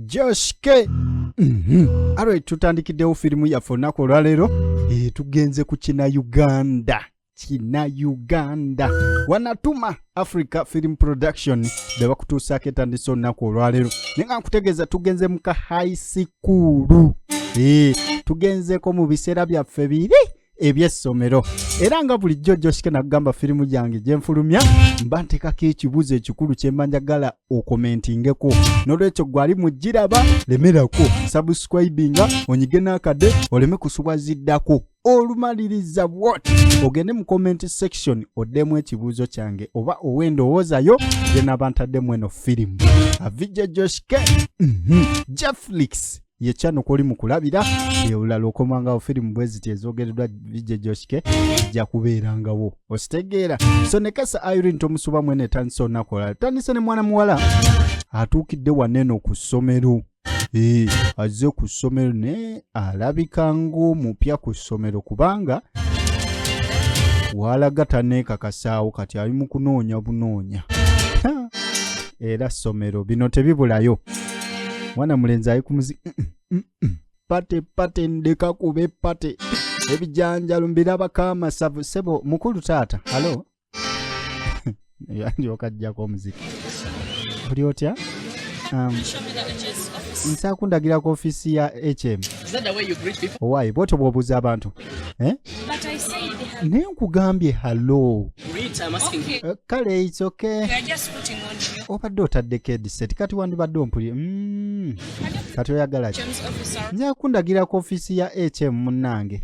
Joshke. Alright, tutandikiddewo firimu yaffe olunaku olwaleero. Tugenze ku Uganda. Uganda. Wanatuma Africa Film Production be bakutuusaako etandisa olunaku olwaleero. Naye nga nkutegeeza tugenze mu ka high school. Tugenzeeko mu biseera byaffe biri eby'essomero. Era nga bulijjo Joshke nakugamba firimu yange gye nfulumya mba nteekako ekibuuzo ekikulu kye mba njagala okomentingeko. N'olwekyo gwali mugiraba lemerako subscribinga onyige n'akade oleme kusubwaziddako. Olumaliriza what ogende mu comment section oddemu ekibuuzo kyange oba owendowoozayo gye naba ntaddemu eno firimu. VJ Joshke Jefflix ye channel koli mukulabira olulala okomangawo firimu bweziti ezoogereddwa VJ Joshke ejja kubeerangawo ositegeera. So nekesa Irene tomusuba mwene etandisa olunaku olwaleero. Tandise ne mwana muwala atuukidde waneno ku ssomero. Azze ku ssomero ne alabika ng'omupya ku ssomero kubanga walaga taneekakasaawo kati ali mu kunoonya bunoonya. Era ssomero bino tebibulayo. Mwana mulenzi ali kumuzi pate ndeka kube pate ebijanjalo mbirabako amasavu sebo mukulu taata. Halo yanjoka ajjako omuziki oli otya? Nsa kundagira ku office ya HM. Is that the way you greet people? Why? Bw'otyo bw'obuuza abantu. But I said they have... Naye nkugambye hello. Greet, I'm asking. Okay. Kale, it's okay. We are just putting on you. Obadde otaddeko headset kati wandibadde ompulye. Kati oyagala ki? Nja kundagira ku office ya HM munnange.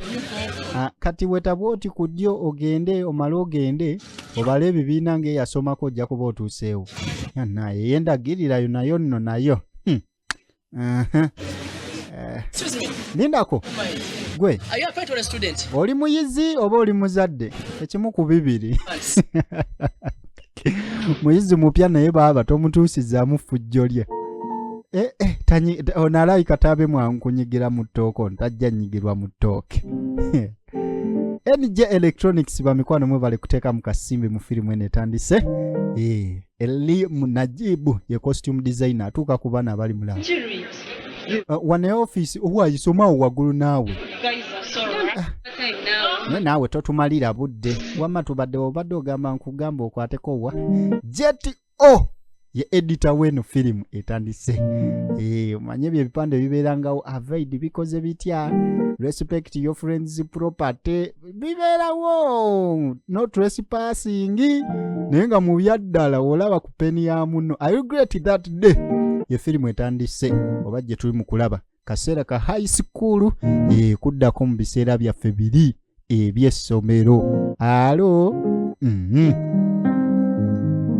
Kati wetabwa oti ku ddyo ogende omale ogende obale ebibiina ng'eyasomako ojja kuba otuuseewo. Naye yendagirirayo nayo nno nayo. Excuse me. Lindako. Gwe. Are you a parent or a student? Oli muyizi oba oli muzadde? Ekimu ku bibiri. Muyizi mupya naye baba tomutuusizaamu ffujjo lye. Tanyi onalayi kataabe mwangu kunyigira mu ttooke ntajja nnyigirwa mu ttooke. NJ Electronics bamikwano mwe bali kuteeka mu kasimbi mu firimu eno etandise. Eli Munajibu ye costume designer atuuka ku baana abali mulaba. Wane office owayisomaawo waggulu naawe. Naawe totumalira budde. Wamma tubadde obadde ogamba nkugamba okwateko wa. Jet O ye editor w'eno firimu etandise. Omanye bye ebipande bibeerangawo avoid bikoze bitya. Respect your friends property. Bibeerawo. No trespassing. Naye nga mu byaddala olaba ku peni ya muno. I regret that day. Ye firimu etandise oba gye tuli mu kulaba kaseera ka high school kuddako mu biseera byaffe biri eby'essomero. Alo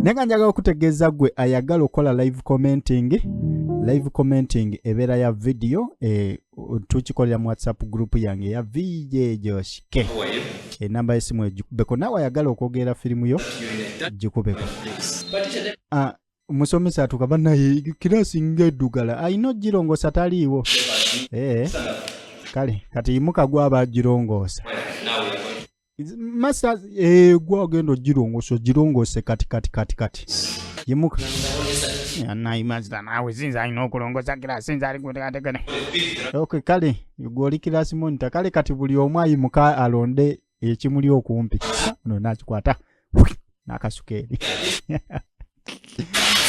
nenga njagala okutegeeza gwe ayagala okola live commenting ebeera ya video tukikolera mu WhatsApp group yange ya VJ Joshke. Enamba y'essimu egikubeko naawe ayagala okwogera firimu yo gikubeko. Musomesa atuka naye kirasi ng'eddugala ayina ogirongoosa taliiwo. Kale kati yimuka gwaba agirongoosa. Masa gwagenda ogirongoose kati. Yimuka. Naimazita nawe sinza alina okulongoosa kirasi sinza ali kuteekateekane. Okay, kale gw'oli kirasi monita kale kati buli omu ayimuka alonde ekimuli okumpi. Ono nakikwata n'akasuka eri.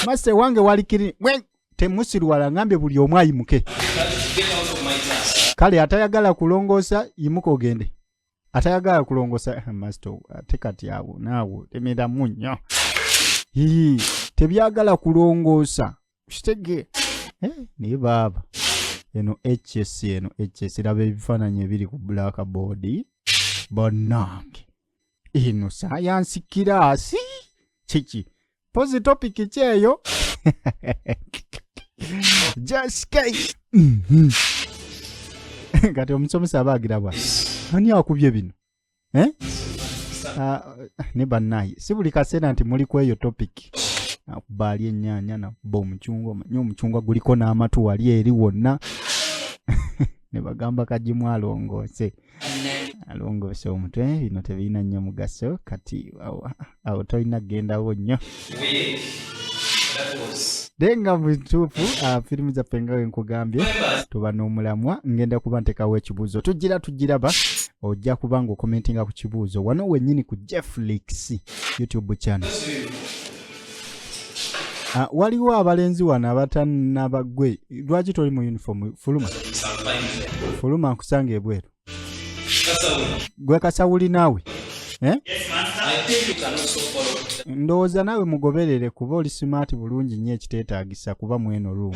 Master wange walikiri temusirwala ngambye buli omu ayimuke. Kale atayagala kulongoosa yimuka ogende. Atayagala kulongoosa master ate kati awo naawe temera munnyo. Tebyagala kulongoosa. Kitege. Naye baba. Eno HS laba ebifaananyi ebiri ku blackboard. Bannange. Eno science kirasi. Kiki. Pose topic kyeyo. Just case. Kati omusomesa abagira bwa. Ani akubye bino? Ne bannaye. Si buli kaseera nti muli ku eyo topic. Akubaali ennyaanya na bo omucungwa. Manyi omucungwa guliko n'amatu wali eri wonna. Ne bagamba kagimu alongoose. Alongoose omutwe bino tebirina nnyo mugaso kati awo tolina kgendawo nnyo. denga mtupu firimu zaffe nga nkugambye tuba n'omulamwa ngenda kuba ntekawo ekibuuzo tugira ba ojja kuba ng'okomentinga ku kibuuzo wano wennyini ku Jefflix YouTube channel. Waliwo abalenzi wano abatannabagwe lwaki toli mu uniform fuluma nkusanga ebweru gwe Kasawuli naawe ndowooza naawe mugoberere kuba oli smart bulungi nnyo ekiteetaagisa kuba mweno room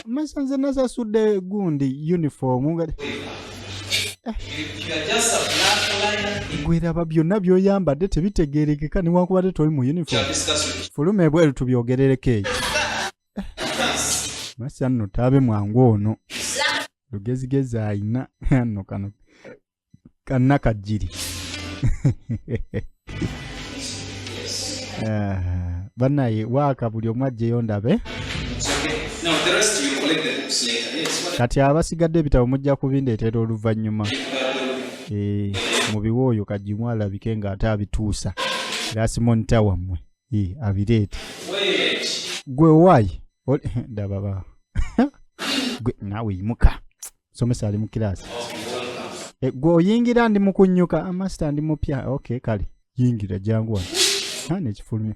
masanze nasasudde gundi uniform gwiraba byonna by'oyambadde tebitegeerekeka newankubadde toli mu uniform fuluma ebweru tubyogerereko eyo masa nno taabe mwangu ono lugezigezi ayina nno kano kannakajjiri bannaye waaka buli omu ajjeyo ndabe kati abasigadde ebitabo mujja kubindeetera oluvannyuma mu biwooyo kajimu alabike ng'ate abituusa era simonita wammwe abireete gwe waayi ndababa gwe naawe yimuka somesa ali mu kiraasi gwe oyingira ndi mukunnyuka amasita ndi mupya okay kale yingira jangu wano nekifulumya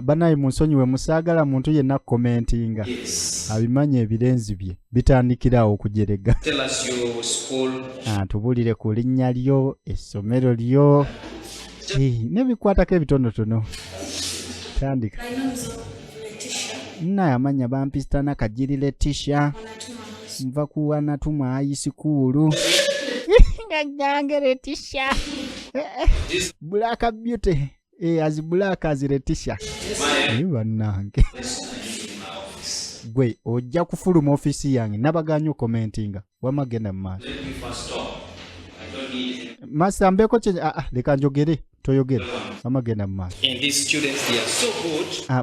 banaye munsonyiwe musaagala muntu yenna komentinga abimanye ebirenzi bye bitandikirawo okujerega tubulire ku linnya lyo essomero lyo nebikwatako ebitonotono tandika naye amanya bampisitana kajiri Letitia nva kuwana tuma high school ngajange Letitia Black Beauty as black as Letitia bannange gwe ojja kufuluma ofisi yange nabaganyo commentinga wamagenda maaso masambeko leka njogere toyogere wamagenda maaso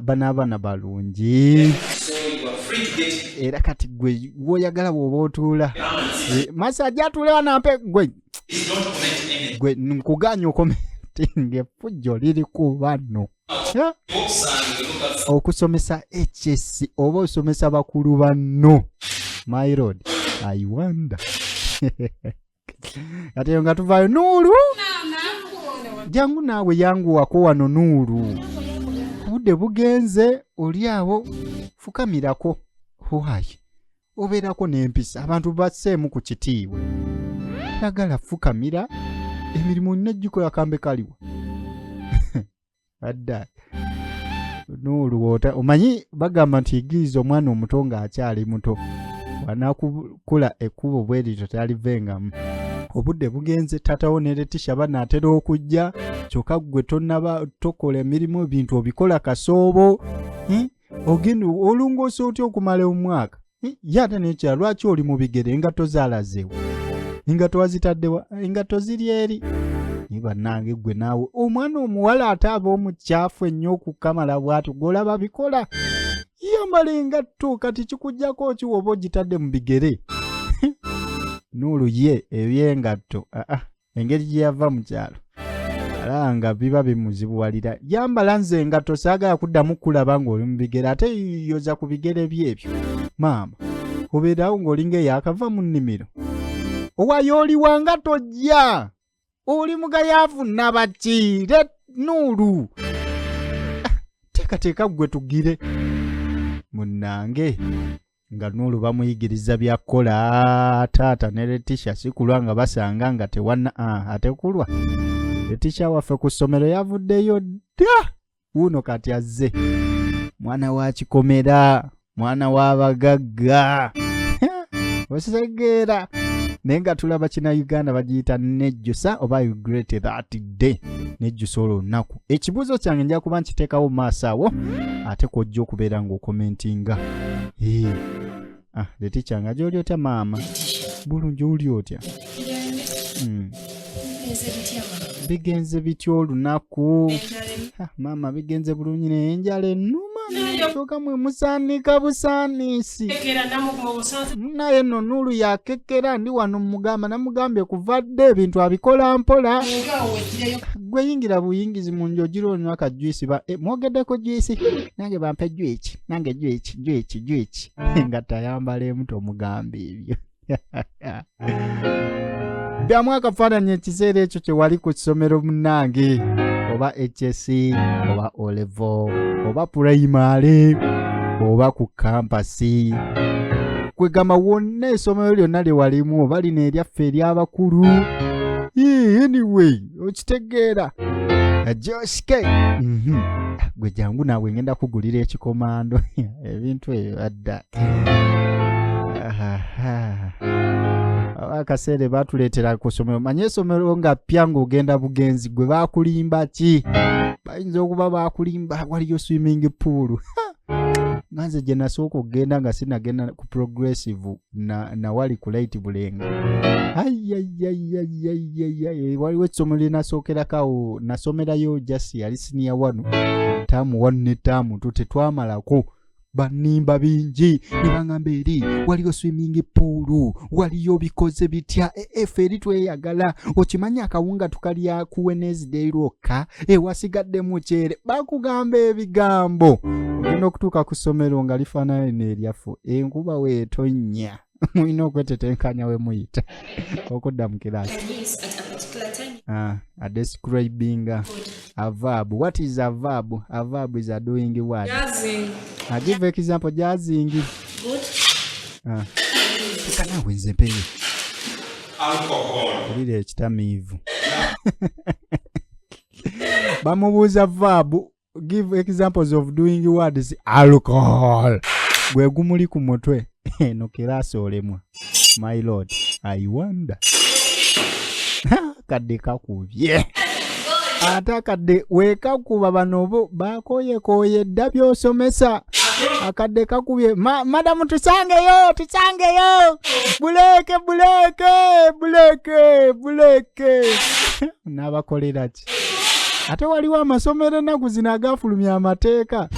bana balungi era kati gwe woyagala bwoba otuula masa ajatuulewa nampe gwe nkuganya okomentinga effujjo liri ku bano okusomesa HS oba osomesa bakulu bano my lord I wonder ate nga tuvaayo Nuuru jangu naawe yangu wako wano Nuuru budde bugenze oli awo fukamirako huwayi obeerako n'empisa abantu basseemu ku kitiibwa yagala fukamira emirimu nejjikola kambe kaliwa adda Nuuru wota omanyi bagamba nti igiriza omwana omuto ng'akyali muto wanakukula ekkubo bwe lityo talivengamu obudde bugenze tatawo ne Letitia banaatera okujja kyokka gwe tonnaba tokola emirimu ebintu obikola kasoobo ogenda olungoosa otya okumala omwaka ye ate nekyala lwaki oli mu bigere engatto zaalazeewo engatto wazitaddewa engatto ziri eri ni bannange gwe naawe omwana omuwala ate aba omukyafu ennyo okukamala bw'atyo gw'olaba bikola yambala engatto kati kikujjako ki oba ogitadde mu bigere Nuuru ye ebyengatto engeri gye yava mu kyalo alanga biba bimuzibuwalira yambala nze engatto saagala kuddamu kulaba ng'oli mu bigere ate yoza ku bigere byebyo maama obeerawo ng'olinga eyakava mu nnimiro owayo oli wanga tojja oli mugayaavu nabaki Nuuru teekateeka gwe tugire munnange nga Nuuru bamuyigiriza byakola taata ne Letitia sikulwa nga basanga nga tewana ate kulwa Letitia waffe ku ssomero yavuddeyo dda wuno kati azze mwana wa kikomera mwana w'abagagga ositegeera naye nga tulaba kina Uganda bagiyita Nejjusa oba you great that day Nejjusa olunaku ekibuuzo kyange nja kuba nkiteekawo mu maaso awo ate kwojja okubeera ng'okomentinga Letitia nga gy'oli otya maama bulungi oli otya bigenze bitya olunaku maama bigenze bulungi naye enjala ennuma soka mwe musanika busanisi naye nno Nuru yakekera ndi wano mugamba namugambye kuvadde ebintu abikola mpola gwe yingira buyingizi mu njo giroonywa akajwisi mwogeddeko jwisi nange bampe jwiki nange jwiki nga tayambala emuto omugambe ebyo byamu akafaananyi ekiseera ekyo kye wali ku kisomero munnange oba HS oba O-level oba primary oba ku kampasi kwegamba wonna essomero lyonna lye walimu oba lino eryaffe ery'abakulu anyway okitegeera Joske gwe jangu naawe ngenda kugulira ekikomando ebintu ebyo adda akaseera baatuleetera ku ssomero manye essomero nga ppya ng'ogenda bugenzi gwe baakulimba ki bayinza okuba baakulimba waliyo swimming pool nganze gye nasooka okugenda nga sinagenda ku progressive na wali ku light bulenga waliwo essomero lye nasookerakawo nasomerayo just yali senior 1 taamu 1 ne taamu 2 tetwamalako banimba bingi nibangamba eri waliyo swimming pool waliyo bikoze bitya efe eri tweyagala okimanya akawunga tukalya ku Wednesday lwokka wasigadde mukyere bakugamba ebigambo olina okutuuka ku ssomero nga lifaanana n'eryafu enkuba weetonya mulina okwetetenkanya we muyita okudda mu kiraasi describing a verb. What is a verb? A verb is a doing word. Jazzing. Give example. Jazzing. Good. Kana wenze peye. Alcohol. Lile kitamivu. Bamubuza verb. Give examples of doing words. Alcohol. Gwe gumuli ku mutwe. No kirasi olemwa. My lord, I wonder. Kadde kakubye. Ata kadde wekakuba banobo bakoye dda byosomesa. Akadde kakubye. Madam tusangeyo. Buleke. Nabakolera ki? Ate waliwo amasomero ennaku zino agafulumya amateeka.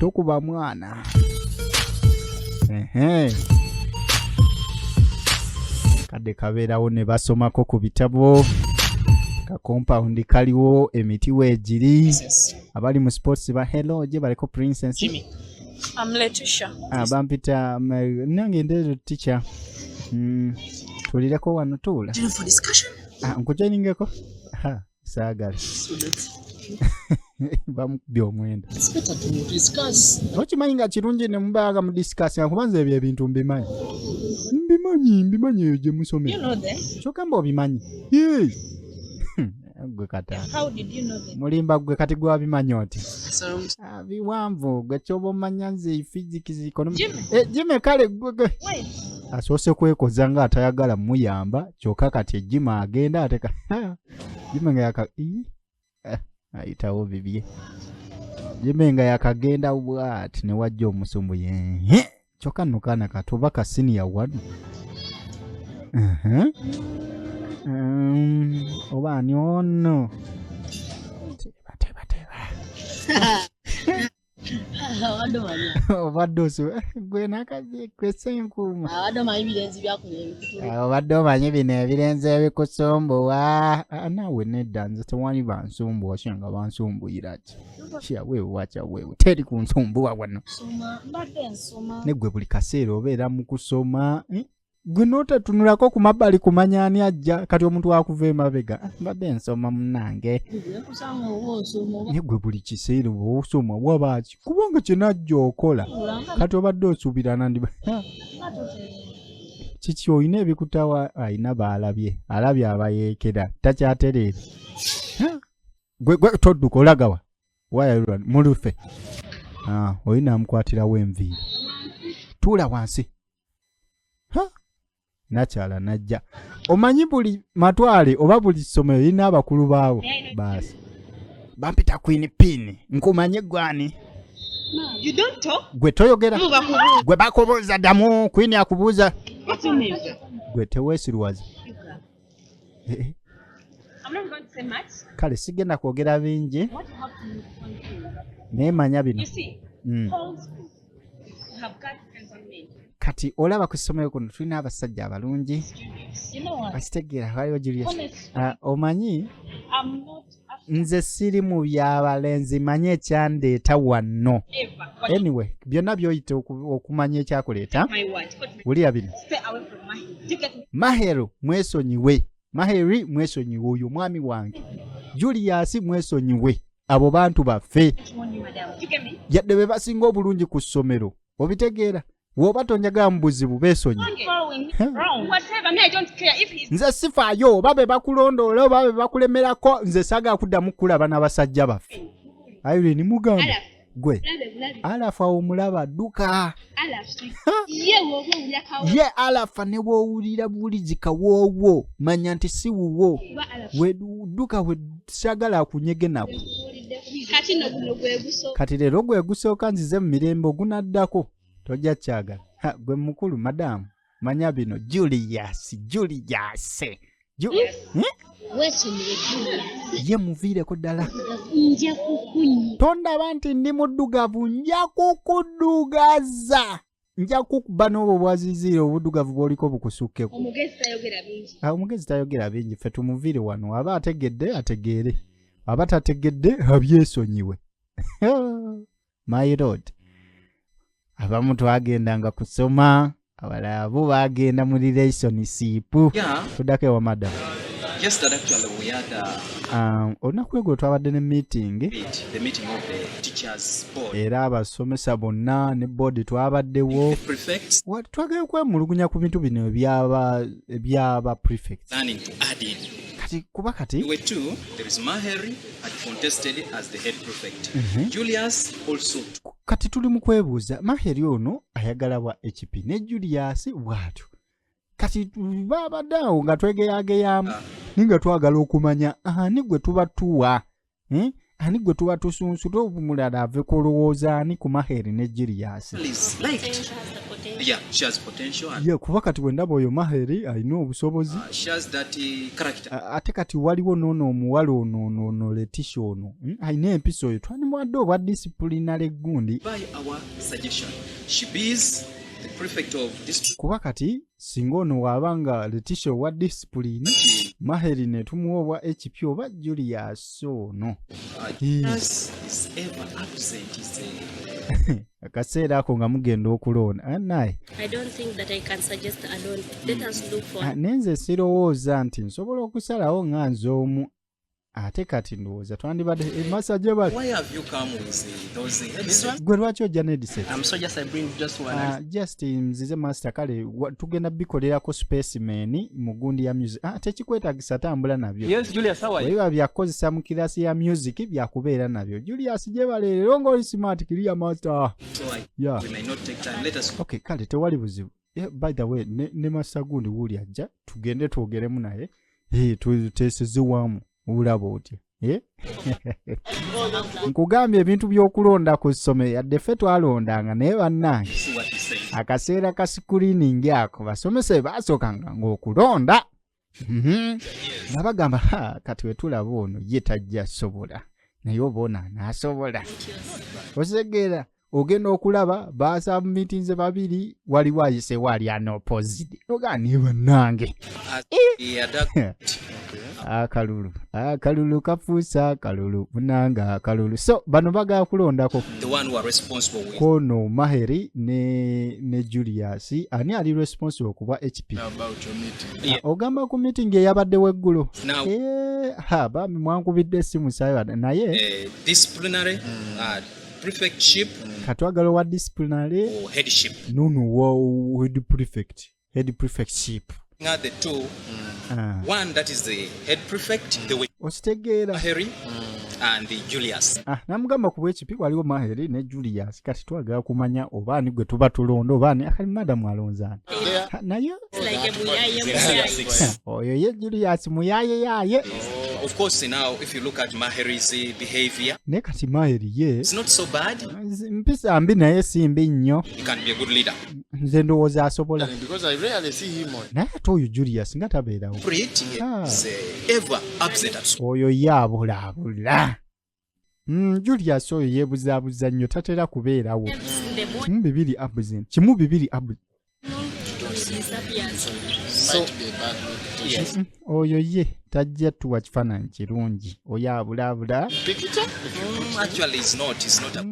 Tokuba mwana. Kadde kabeerawo ne basomako ku bitabo. Ka compound kaliwo emiti weegiri. Abali mu sports ba hello je baliko princess. Jimmy. I'm Letitia. Bampita nange ndezo teacher. Tulireko wano tula. For discussion. Nkujeningeko. Saagala. Bamukubye omwenda. It's better to discuss. Okimanyi nga kirungi ne mubaga mu discuss kubanza ebyo ebintu mbimanyi. Mbimanyi eyo gye musomera. You know them? Kyokamba obimanyi. Yee. Gwe kata. How did you know them? Mulimba gwe kati gwe wabimanyi oti. So, Biwanvu gwe kyoba omanya nze physics economics. Jimmy kale gwe. wait. Asoose kwekoza nga atayagala muyamba kyokka kati ejima agenda ateka. Jimmy nga yaka ayitawo bibye. Jimmy nga yakagenda bwati ne wajja omusumbu ye. Kyokka nno kaana katoba ka senior 1. Oba ani ono. Teba. Obadde oso gwe nakaje kwese enkuma. Abadomanyi birenzi byakunya ebikutu. Obadde omanyi bino ebirenze ebikusumbuwa. Naawe nedda nze tewali bansumbuwa kyanga bansumbuyira ki. Kya wewe wacha wewe. Teri kunsumbuwa wano. Soma, mbadde nsoma. Ne gwe buli kaseera obeera mu kusoma. Gwe notetunulako ku mabbali kumanya ani ajja kati omuntu akuva emabega. Mbadde nsoma munnange. Ne gwe buli kiseera osoma wabaki kubanga kye najja okola kati obadde osuubira nandiba. Kiki olina ebikutawa ayina baalabye alabye abayeekera takyatereera. Gwe todduka olagawa wayalula mulufe. Olina amukwatirawo enviiri. Tuula wansi. Nakyala najja. Omanyi buli matwale oba buli ssomero lirina abakulu baawo. Baasi. Bampita Queen Pin. Nkumanye gwani. You don't talk? Gwe toyogera. Gwe bakubuuza ddamu. Queen akubuuza. What's your name? Gwe teweesirwaza. I'm not going to say much. Kale sigenda kwogera bingi. What happened with one thing? Neemanya bino. You see, whole school have got handsome men. Kati olaba ku ssomero kuno tulina abasajja abalungi. You know what? Okitegeera waliwo Julius. Honestly, Omanyi I'm not nze siri mu by'abalenzi manye ekyandeeta wano. ever. But Anyway, byonna by'oyita okumanya ekyakuleeta. my word, put me. Wulira bino. Stay away from my. Do you get me? Maheru mwesonyiwe. Maheri mwesonyiwe oyo mwami wange. Julius mwesonyiwe. Abo bantu baffe. Which one you, madam? Do you get me? Yadde be basinga obulungi ku ssomero. Obitegeera? Woba tonjaga mu buzibu beesonyi. Following me wrong. Whatever. Me, I don't care if he's. Nze sifaayo oba be bakulondoola oba be bakulemerako nze saga kuddamu kulaba n'abasajja baffe. Irene mugamba. Alaf. Gwe. Love. Alafa omulaba dduka. Alaf. Ye wowe ulakawo. Ye alafa ne bw'owulira bulizi kawoowo manya nti si wuwo. Kuba Alaf. Wedduka we sagala akunyege nako. Kati no guno gwe guso. Kati leero gwe gusooka nzize mu mirembe ogunaddako. Tojja kyagala. Gwe mukulu madamu. Manya bino Julius. Wesonyiwe Julia. Ye muviireko ddala. Nja kukunyi. Tondaba nti ndi muddugavu nja kukuddugaza. Nja kukuba n'obwo bwaziziira obuddugavu bw'oliko bukusukkeko. Omugezi tayogera bingi. Omugezi tayogera bingi ffe tumuviire wano. Aba ategedde ategeere. Aba tategedde abyesonyiwe. My Lord. Abamu twagendanga kusoma. Abalala bo bagenda mu relationship. Tuddako ewa madam. Yesterday actually we had olunaku eggulo twabadde ne meeting. the meeting of the teachers board. Era abasomesa bonna ne board twabaddewo. Prefects Twagala kwemulugunya ku bintu bino ebyaba prefects. planning to add in. Kati kuba We kati were two. There is Maheri had contested as the head prefect. Julius also. kati tuli mu kwebuuza Maheri ono ayagala bwa HP ne Julius bw'atyo. Kati babadde awo nga twegeyageyamu ninga twagala okumanya ani gwe tuba tuwa. Ani gwe tuba tusunsuta obumulala ave kulowooza ani ku Maheri ne Julius. Is liked. Yeah, she has potential and Ye kuba kati bwe ndaba oyo Maheri alina obusobozi. she has that character. Ate kati waliwo n'ono omuwala ono Letisha ono. Alina empisa oyo twanimwadde obwa disciplinary gundi. By our suggestion, she is the prefect of district. Kuba kati singa ono waabanga Letisha owa discipline Maheri ne tumuwa obwa HP oba Julius ono. Julius is ever absent. He's Akaseera ako nga mugenda okulonda. Naye I don't think that I can suggest alone. Let us look for. nenze sirowooza nti nsobola okusalawo nga nze omu. Ate kati ndowooza twandibadde emasa gye bali. Why have you come with those headsets? Gwe lwaki ojja n'ediset? So just I bring just one. Just nzize master kale tugenda bikolerako specimen mu gundi ya music. Tekikwetagisa tambula nabyo. Yes, Julius, how are you? Webiba byakozesa mu kirasi ya music byakubeera nabyo. Julius gye baleero ng'oli smart kiriya master. So Yeah. we may not take time. Let us. Okay, kale tewali buzibu. By the way, ne master gundi wuli ajja tugende twogeremu naye. Tuteeseze wamu. Ulaba otya. Nkugambye ebintu by'okulonda ku ssomero yadde ffe twalondanga naye bannange See what he's saying. akaseera ka screening ako basomesa baasookanga ng'okulonda. Nga bagamba kati we tulaba ono ye tajja sobola naye oba ono anaasobola. Osegeera ogenda okulaba baasubmitinze babiri waliwo ayisewo ali anopposite. Ogaa ne bannange. He had Akalulu kafuusa akalulu munanga akalulu. So bano bagala kulondako the one who are responsible with. kono Maheri ne Julius ani ali responsible kuba HP. About your meeting. Ogamba ku meeting eyabaddewo eggulo. Now, Bami mwankubidde essimu sayo naye disciplinary prefectship katwagala wa disciplinary or headship. nunu wa head prefectship. Now the two, one that is the head prefect, the Okitegeera. Maheri and the Julius. Namugamba ku HP waliwo Maheri ne Julius kati twagala kumanya oba ani gwe tuba tulonda oba ani akali madam alonzaani. Naye Like a buyaye. oyo ye Julius muyaye. Of course, now if you look at Maheri's behavior, Ne kati Maheri ye it's not so bad. mpisa mbi naye si mbi nnyo. He can be a good leader. Nze ndowooza asobola. Because I rarely see him on. Naye ate oyo Julius nga tabeerawo. Pretty is ever absent at school. Oyo ye abulaabula. Julius oyo yeebuzaabuza nnyo tatera kubeerawo. In the morning, Kimu bibiri absent. Kimu bibiri absent. disappears. Might be a bad look. Yes. Oyo ye tajja tuwa kifaananyi kirungi. Oyo abulaabula. Pick it up. Actually, it's not a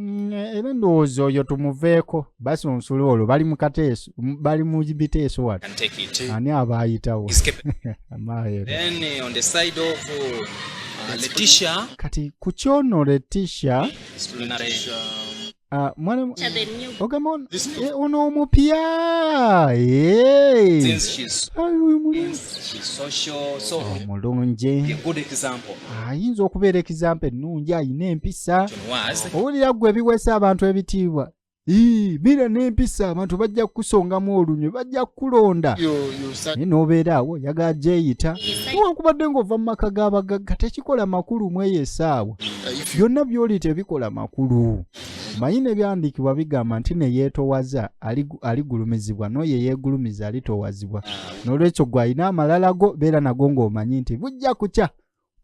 Era ndowooza oyo tumuveeko basonsula olwo bali mu kateeso bali mu biteeso watu. can take it. Ani aba ayitawo. He's capable. Amaero. Then on the side of Letitia, Kati ku kyono Letitia mwana The new ogamba ono omupya. Eh. since she's social, so Omulungi. a good example Ayinza okubeera ekizampa ennungi ayina empisa. was Owulira gwe ebiweesa abantu ebitiibwa. Bira n'empisa abantu bajja kukusongamu olunyo bajja kukulonda. You start. Naye n'obeera awo oyagala gyeyita. Newankubadde ng'ova mu maka g'abagagga tekikola makulu mu eyo essaawa. If you Byonna by'oli tebikola makulu. Manyi ne byandiikibwa bigamba nti ne yeetowaza aligulumizibwa n'oyo yeegulumiza alitowazibwa. N'olwekyo gwe alina amalala go beera nago ng'omanyi nti bujja kukya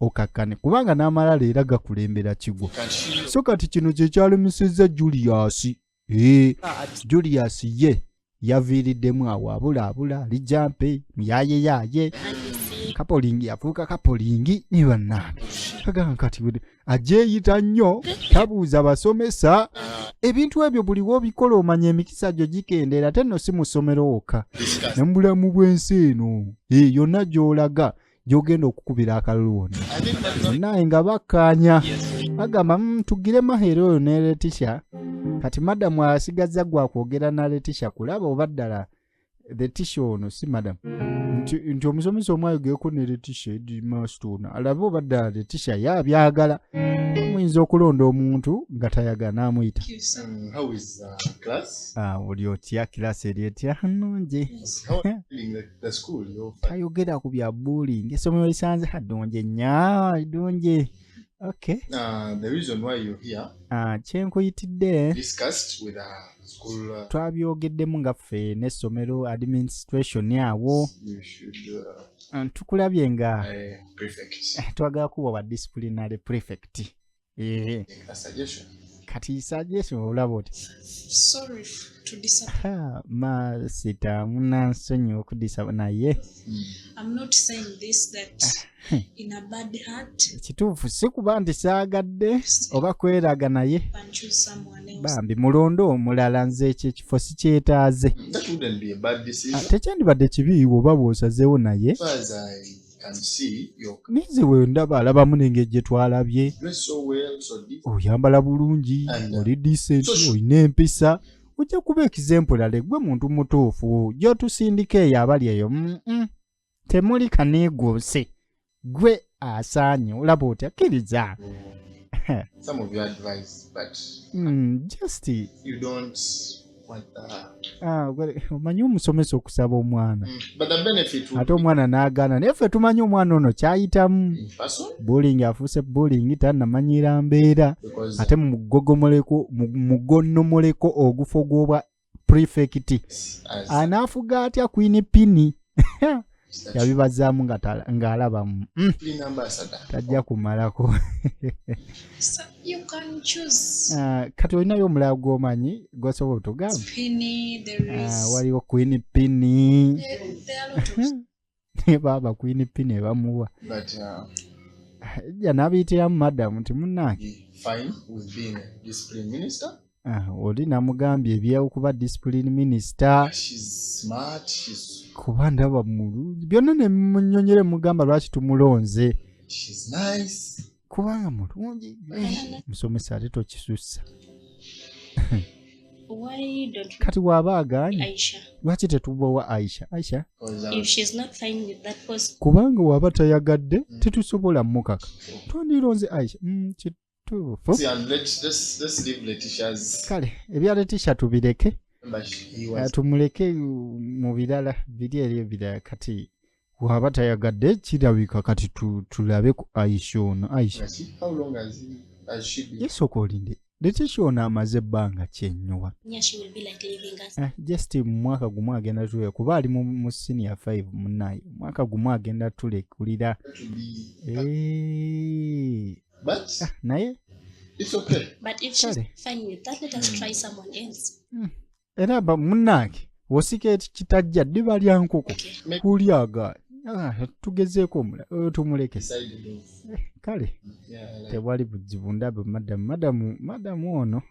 okakkane kubanga n'amalala era gakulembera kigwo. can see So kati kino kye kyalemesezza Julius. Julius ye yaviiriddemu awo abulaabula ali jampe yaaye kapolingi afuuka kapolingi ne bannange agamba kati ajeeyita nnyo tabuuza basomesa ebintu ebyo buli w'obikola omanya emikisa gyo gikendera ate nno si mu ssomero wokka discuss. ne mu bulamu bw'ensi eno yonna gy'olaga gy'ogenda okukubira akalulu wonna I think that's naye nga bakkaanya agamba tugire Mahere oyo ne Letitia kati madamu asigazza gwakwogera na Letitia kulaba oba ddala Letitia ono si madamu nti omusomesa omu ayogereko ne Letitia edimastona alabe oba ddala Letitia yabyagala muyinza okulonda omuntu nga tayagala n'amuyita. how is class? Oli otya kirasi eri etya nnungi How are you feeling the school? You're fine. tayogera ku bya bullying essomero lisanze ddungi nnyo ddungi. Okay. The reason why you're here Kyenkuyitidde discussed with school. twabyogeddemu nga ffe n'essomero administration awo You should tukulabye nga prefect. twagala kuba wa disciplinary prefect. Make a suggestion. Kati suggestion olaba oti Sorry to disappoint. masita munansonyi okudisa naye I'm not saying this that in a bad heart kituufu si kuba nti saagadde oba kweraga naye and choose someone else. bambi mulondo omulala nze ekyo ekifo sikyetaaze. That wouldn't be a bad decision. Tekyandibadde kibiiwo oba bw'osazeewo naye As far as I can see, you're nize we ndaba alabamu n'engeri gye twalabye dressed so well, so different. oyambala bulungi oli decent olina empisa ojja kuba ekizempulale gwe muntu mutuufu gy'otusindika eyo abali eyo temuli kaneegwose gwe asaanye olaba otya kkiriza. Some of your advice, but Just you don't want omanyi omusomesa okusaba omwana but the benefit would ate omwana n'agaana naye ffe tumanyi omwana ono kyayitamu be in person bullying afuuse bullying tannamanyira mbeera because ate mugonnomoleko ogufu ogw'obwa prefect as anaafuga atya Queen Pini yabibazaamu ng'alabamu clean ambassador. tajja kumalako. So you can choose Kati olinayo omulala gw'omanyi gw'osobola otugamba. Penny. There is Waliwo Queen Pini there are a lot of ne baba Queen Pini bamuwa But ejja n'abiyitiramu madamu nti munnange be fine with being a discipline minister. oli namugambye eby'okuba discipline minister She's smart. kuba ndaba mulungi byonna ne munnyonyere mugamba lwaki tumulonze She's nice. kubanga mulungi musomesa ate tokisussa. Why don't we Kati bw'aba agaanye Aisha? lwaki tetubawa Aisha? Because If she's not fine with that person, Kubanga waba tayagadde tetusobola mukaka twandironze Aisha. Kituufu. see, and let's leave Letitia's. Kale ebya Letitia tubireke Remember, he was tumuleke mu birala biri eri ebirala kati waba tayagadde kirabika kati tulabe ku Aisha ono. Aisha how long has she been? yesooka olinde Letitia ono amaze ebbanga kyenyowa yeah, she will be like leaving us. just mu mwaka gumu agenda tule kuba ali mu senior 5 munnaye mwaka gumu agenda tulekulira To be, but naye It's okay. But if she's Kale. fine with that, let us try someone else. Era munnange wosika kitajja ddiba lya nkoko kulyaga tugezeeko tumuleke Decided of. kale Yeah, like, tewali buzibu ndabe madamu ono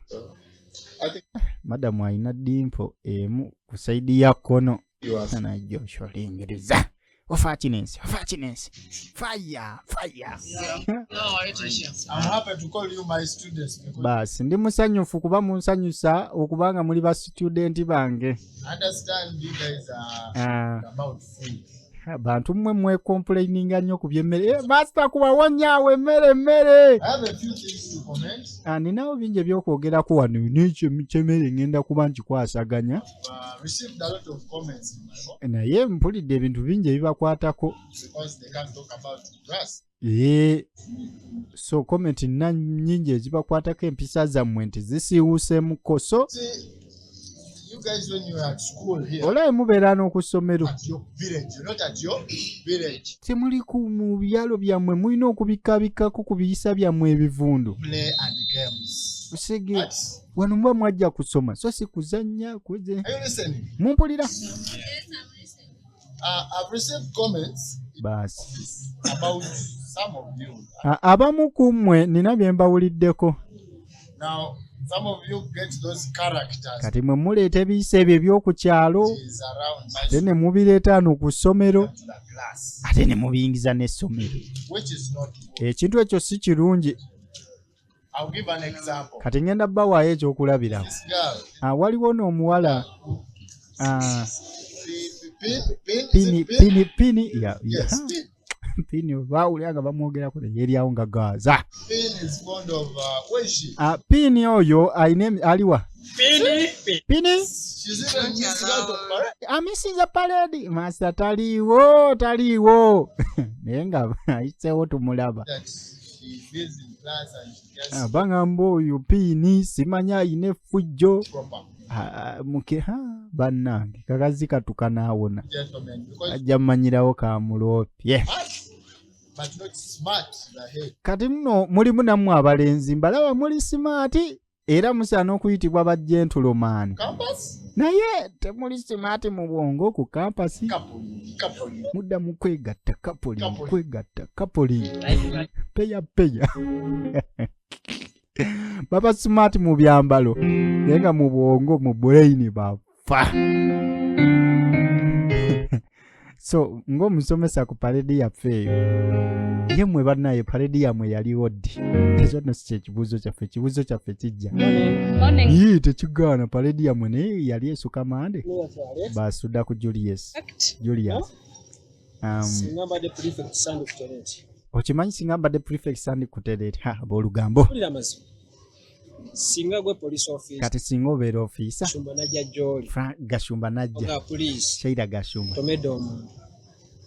I think madamu alina dimpo emu ku saidi ya kkono you are. najjo olingiriza ofa kinensi fire I'm happy to call you my students because basi ndi musanyufu kuba munsanyusa okubanga muli ba student bange I understand you guys are Ah, about food. bantu mmwe complaininga nnyo ku byemmere master kubawanyawe emmere I have a few things to comment. ninawo bingi ebyokwogerako wano n'ekyo kyemmere ngenda kuba nkikwasaganya Received a lot of comments in my home naye mpulidde ebintu bingi ebibakwatako because they can't talk about grass. so comment nnyingi ezibakwatako empisa zammwe nti zisiiwuseemuko so See, you guys when you are at school here, olaba mubeera n'oku ssomero at your village, you're not at your village. temuli mu byalo byammwe mulina okubikabikako ku biyisa byammwe ebivundu Play and games. usege That's, wano muba mwajja kusoma so si kuzannya kuze are you listening? mumpulira I've received comments basi about some of you. abamu ku mmwe nina bye mbawuliddeko Now, some of you get those characters kati mwe muleeta ebiyisa ebyo eby'oku kyalo is around my ate ne mubireeta ano ku ssomero to the class, ate ne mubiyingiza n'essomero which is not good. ekintu ekyo si kirungi I'll give an example. kati ngenda bbawaayo ekyokulabirako This girl, waliwo n'omuwala pini Yes, pini baawulira nga bamwogerako naye eryawo nga gaaza Pin is fond of, where is she? pini oyo alina aliwa pini She's even missing out of parade. amisiza paledi masa taliiwo naye nga ayiseewo tumulaba That she is in class and she gets bangamba oyo pini simanya ayina effujjo proper. bannange kakazi katuka naawona Gentlemen, because ajja mmanyirawo kamulopye but not smart in the head. kati nno mulimu nammwe abalenzi mbalaba muli simaati era musaana okuyitibwa bajjentulomaani Campus? naye temuli simaati mu bwongo ku kampasi Couple. mudda mu kwegatta kapoli Kapoli. kwegatta kapoli peya baba simaati mu byambalo naye nga mu bwongo mu brain bafa so ng'omusomesa ku paledi yaffe eyo ye mwe bannaye paledi yammwe yaliwo ddi ekyo nno si kyekibuuzo kyaffe ekibuuzo kyaffe kijja yii tekigaana paledi yammwe naye yali esuka mande basudda ku Julius Singa mbadde prefect Sunday kutereti. okimanyi singa mbadde prefect Sunday kutereti aboolugambo Mpulira mazima. Singa gwe police officer. kati singa obeera ofiisa Shumba najja gy'oli. Gashumba najja Oga police. Shaida Gashumba Tomedde omuntu.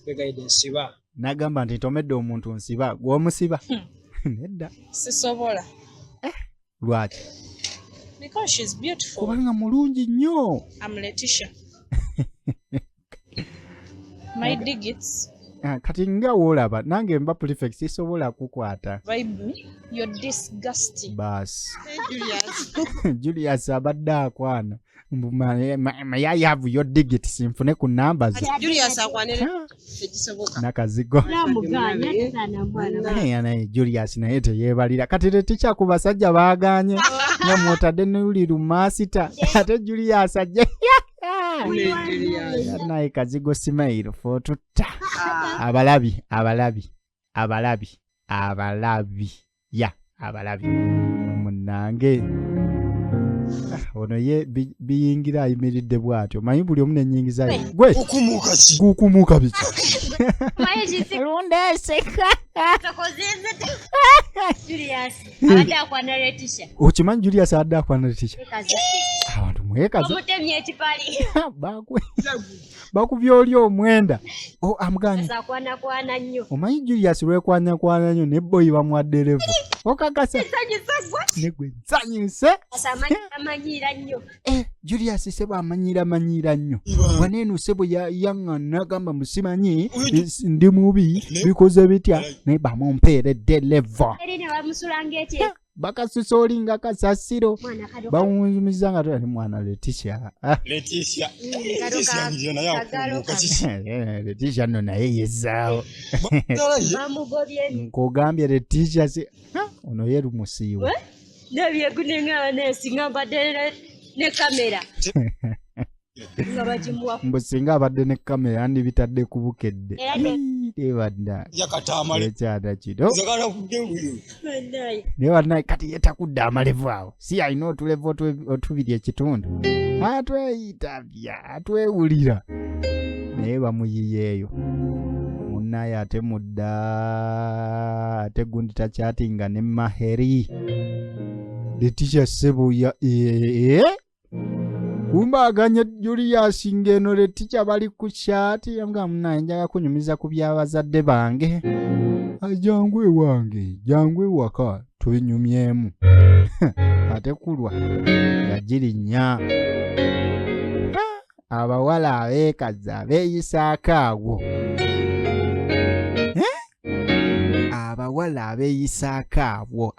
Begaide nsiba. n'agamba nti ntomedde omuntu nsiba gw'omusiba nedda Sisobola. lwaki Because she's beautiful. kubanga mulungi nnyo I'm Letitia. My digits kati nga woolaba nange mba prefect sisobola kukwata vibe me. You're disgusting. baasi Julius abadde akwana may I have your digits nfune ku numbers Julius akwanire tekisoboka. nakazigo naye Julius naye teyeebalira kati tetikya ku basajja baaganye nga mwotadde nuli lumasita ate Julius ajja naye kazigo simairo fotutta abalabi munange ono ye biyingira ayimiridde bw'atyo manyi buli omu n'ennyingiza ye gwe gukumuka biki okimanyi Julius abadde akwana Letitia abantu mwekaza bakubye oli omwenda amuganye omanyi Julius lwekwanyakwana nnyo ne boyi bamwadde levo okakasa negwe nsanyuse Julius sebo amanyira nnyo waneeno sebo yaŋŋana gamba musimanyi ndi mubi bikoze bitya naye bamumpeeredde levo bakasusolinga kasasiro bawunzumiza nga tuli mwana Letitia Letitia njena Letitia no naye yezaawo nkugambye Letitia si ono yeru musiiwe nebyegunenga nesinga mbadde ne kamera nga bajimuwa mbusinga abadde ne kamera andi bitadde ku bukedde ebadda yakatamale kyada kino zagala kudewuyo newadde kati yetakudde amalevu awo si alina otulevu otubiri ekitundu atweyitabya atwewulira naye bamuyiyeeyo munnaye ate mudda ate gundi takyatinga ne maheri Letitia Sebuya kumbaganya Julius ngeno Letitia bali ku chat yanga munnaye njaga kunyumiza ku byabazadde bange ajangwe wange jangwe waka tunyumyemu ate kulwa yajirinya abawala abekaza beyisaakaawo abawala abeyisaakaawo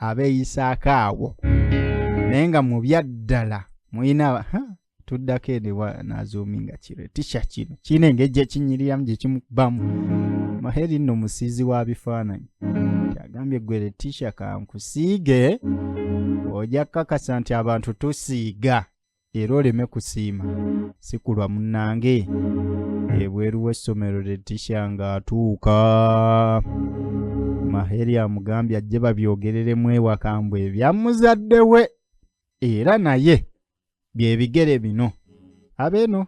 nenga mu byaddala muyina tuddako eri nazoominga kiro Letitia kino kiina engeri gye kinyiriramu gye kimukubamu maheri nno musiizi wa bifaananyi kyagambye gwe Letitia kankusiige ojja kakasa nti abantu tusiiga era oleme kusiima sikulwa munnange ebweru w'essomero Letitia ng'atuuka maheri amugambye ajje babyogereremu ewaka mbwe ebyamuzadde we era naye byebigere bino abeno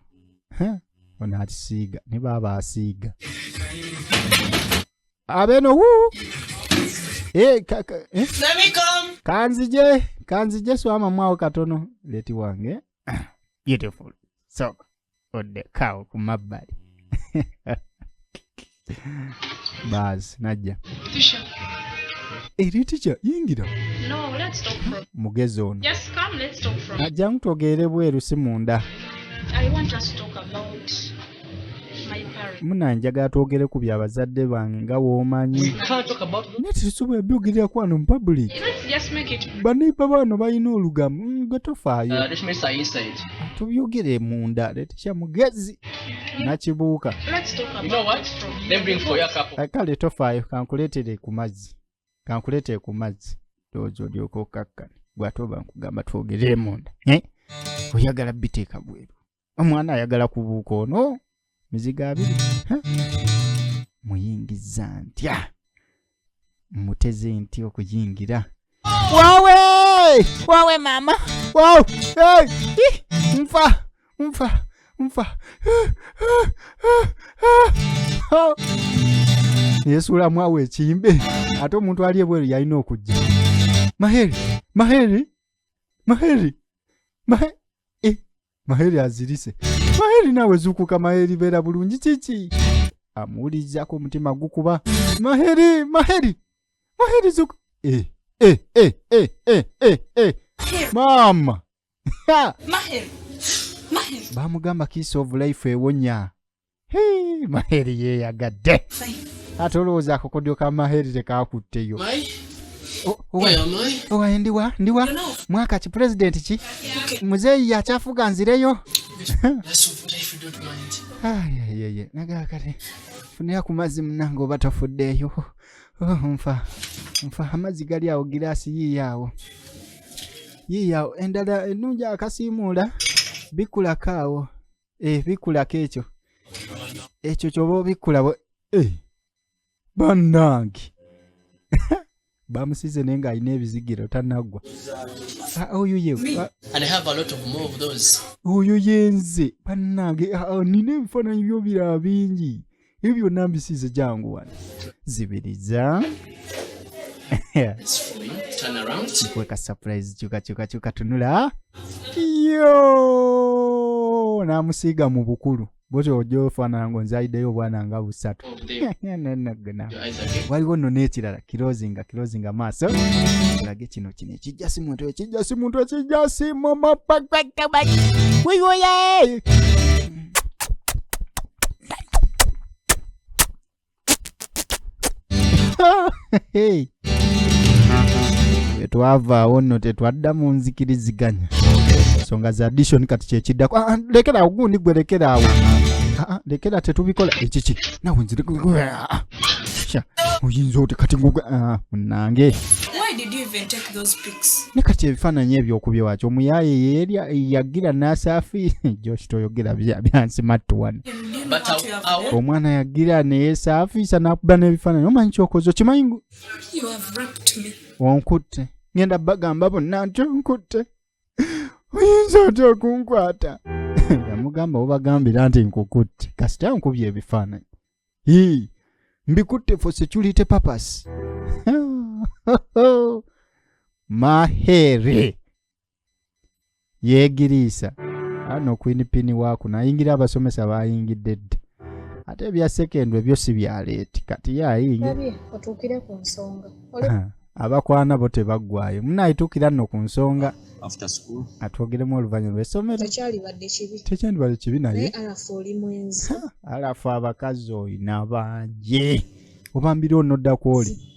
ono atisiiga ne baba asiiga abeno kanzije swama mwawo katono leti wange beautiful so odde kawo ku mabbali basi najja Letitia yingira No, let's talk from. mugezi ono Yes, come, let's talk from. ajja mutogere bweru si munda I want us to talk about my parents. muna njagala twogere ku byabazadde bange nga woomanyi Can't talk about them. naye tetusobola byogerera kwano mu public Let's just make it. baneipa bano balina olugamu gwe tofaayo Let me say inside. tubyogere munda Letitia mugezi nakibuuka Let's talk about. You know what? Then bring for your couple. kale tofaayo kankuleetere ku mazzi ndowooza olyoka okkakkane bw'ate oba nkugamba twogerere munda oyagala biteeka bweru omwana ayagala kubuuka ono mizigo abiri muyingiza ntya muteze nti okuyingira wawe mama wow nfa yesuula mwawe ekimbe ate omuntu ali ebweru yalina okujja maheri azirise maheri nawe zukuka maheri beera bulungi kiki amuwulirizako omutima gukuba maheri zuku maama bamugamba kiss of life ewonya maheri yeyagadde ate olowooza akakodyo ka maheri tekakutteyo ndiwa mwaka ki president ki muzeeyi yakyafuga nzireyo nagala kale funira ku mazzi munange oba tofuddeeyo nfa amazzi gali awo giraasi yiiyaawo endala ennungi akasiimuula bikulako awo bikulako ekyo kyoba obikkula bannange bamusize naye ng'alina ebizigiro tannaggwa And I have a lot of more of those. oyo yenze bannange nina ebifaananyi byobiraba bingi ebyo byonna mbisize jangu wano zibiriza It's for you. Turn around. kweka surprise kyuka tunula yo namusiiga mu bukulu bwotyo ojja ofaanana ng'onzaayiddeyo obwana nga busatu waliwo nno n'ekirala kirozinga maaso lage kino ekijja si muntu ekijja si wiwoye twavaawo nno tetwadda mu nzikiriziganya ensonga za addition kati kyekiddako lekeraawo gundi gwe lekeraawo lekera tetubikola ekiki nawe nzire oyinza oti kati munange Why did you even take those pics? ne kati ebifaananyi ebyokubye wakyo omuyaye yagira nasaafi Josh toyogera byansimattuwane But omwana yagira neyeesaafiisa nakuba n'ebifaananyi omanyi kyokoze okimanyi You have raped me. onkutte ngenda bagamba bonna nti onkutte oyinza oti okunkwata yamugamba obagambira nti nkukutte kasita nkubye ebifaananyi mbikutte for security purpose mahere yeegiriisa ano kwinipini waaku nayingira abasomesa bayingidde dda ate ebya sekendwe ebyo si byaleeti kati yayinya otuukire ku nsonga abakwana bo tebaggwayo munayituukira nno ku nsonga after school atwogeremu oluvannyuma lw'essomero tekyalibadde kibi tekyandibadde kibi naye alafu oli mwenzi alafu abakazi oyina bangi obambira onodda kwoli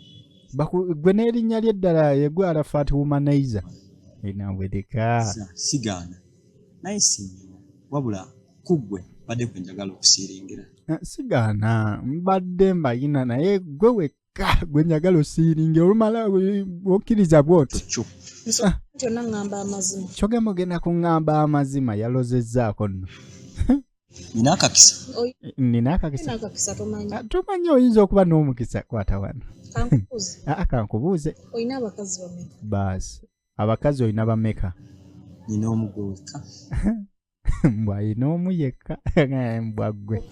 gwe n'erinnya ly'eddala yegwe Arafat Womanizer enawedeka sigaana naye sinyiwa wabula kuggwe badde kwe njagala okusiiringira sigaana mbadde mbayina naye gwe wekka gwe njagala osiiringira olumala okkiriza bw'otyo kyonna ŋŋamba amazima kyogamba ogenda kuŋŋamba amazima yalozezzaako nno nina akakisa nina akakisa nakakisa tomanyi tomanyi oyinza okuba n'omukisa kwata wano kankubuuze kankubuuze olina abakazi bameka baasi abakazi olina bameka nina omugwe wekka mbw alina omu yekka mbwaggwe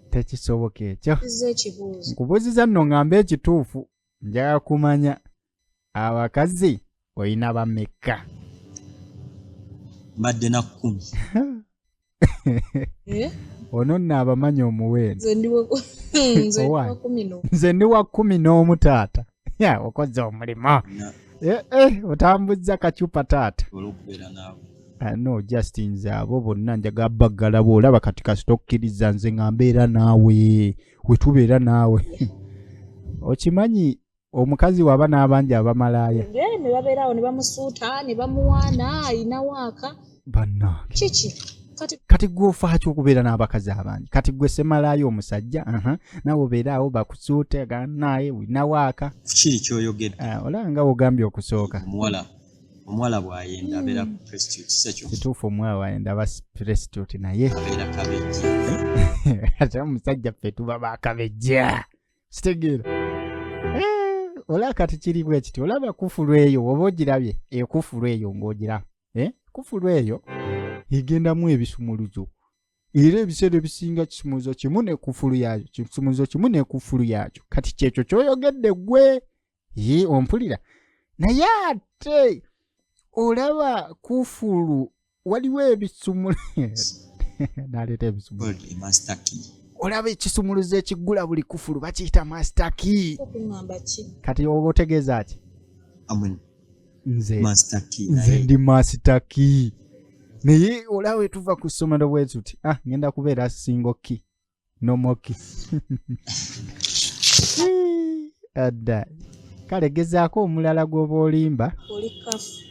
tekisoboka ekyo kiza ekibuuzo nkubuuziza nno ŋŋamba ekituufu njagala kumanya abakazi olina bameka mbadde na 10 ono nno abamanya omuwendo nze ndi wa 11 taata okoze omulimu otambuza kacupa taata olw'okubeera naawe no just nze abo bonna njagala baggala bw'olaba kati kasita okkiriza nze nga mbeera naawe wetubeera naawe okimanyi omukazi waba n'abangi abamalaaya ne babeerawo ne bamusuuta ne bamuwaana alina waaka bannange kiki kati gwe ofaaki okubeera n'abakazi abangi kati gwe semalaaya omusajja nawe obeeraawo bakusuute naye olina waaka kiri kyoyogedde olanga ogambye okusooka omuwala bw'ayenda abeera prostitute sekyo kituufu omuwala wayenda aba prostitute naye abeera kabejja ate omusajja ffe tuba bakabejja kitegeera olaba kati kiri bwe kiti olaba kufulu eyo oba ogirabye ekufulu eyo ng'ogiraba kufulu eyo egendamu ebisumuluzo era ebiseera ebisinga kisumuluzo kimu ne kufulu yaakyo kati kyekyo kyoyogedde gwe ompulira naye ate olaba kufulu waliwo ebisumuluzo naleeta ebisumuluzo olaba ekisumuluzo ekigula buli kufulu bakiyita master key kati oba otegeeza ki nze ndi master key naye olaba etuva ku ssomero bwe tuti ngenda kubeera single key no key adda kale gezaako omulala gw'oba olimba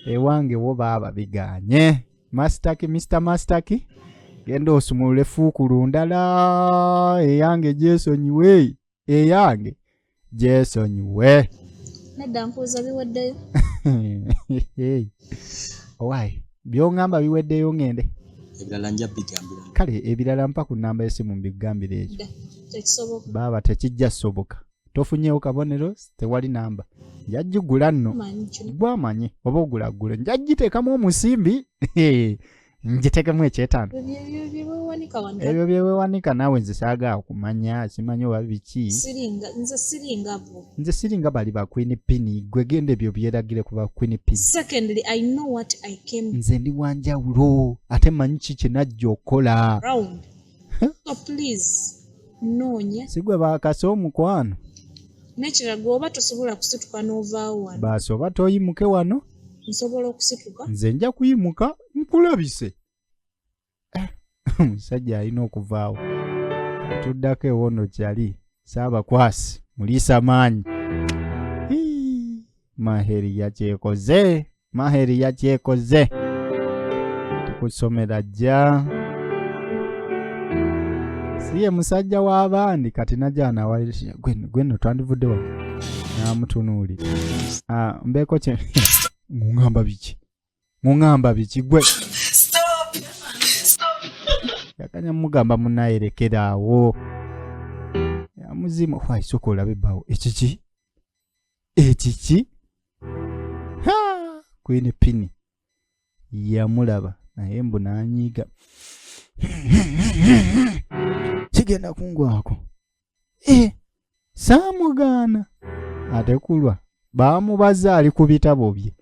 ewange wo baaba biganye Mr. Master Key genda osumulule fuukulu ndala eyange gyesonyiwe nedda mpuuza biweddeyo owaayi by'oŋŋamba biweddeyo ngende ebirala nja bigambira kale ebirala mpa ku nnamba y'essimu mbigambira ekyo tekisoboka baaba tekijja soboka tofunyeewo kabonero tewali namba njagigula nno bwamanyi oba ogulagule njagiteekamu omusimbi ngitekemu ekyetaano ebyo byewewanika naawe nze saagala kumanya simanyi oba biki nze siringa bali ba Queen Pin gwe genda ebyo byeragire ku ba Queen Pin nze ndi wanjawulo ate manyi ki kye najja okola sigwe bakase omukwano nekiraga oba tosobola kusituka n'ovaawo wano baasi oba toyimuke wano nsobola okusituka nze nja kuyimuka nkulabise omusajja alina okuvaawo tuddako ewono kyali saabakwasi muliisa maanyi Maheri yakyekoze tukusomera jja siye musajja w'abandi kati najana walisha gwenno twandivudde wa namutunuuli mbeko kye ngamba biki gwe yakanya mugamba munayerekeraawo yamuzima isoko olabe bawo ekiki Queen Pini yamulaba naye mbu nanyiga kigenda kungwako saamugana ate kulwa baamubaza ali ku bitabo bye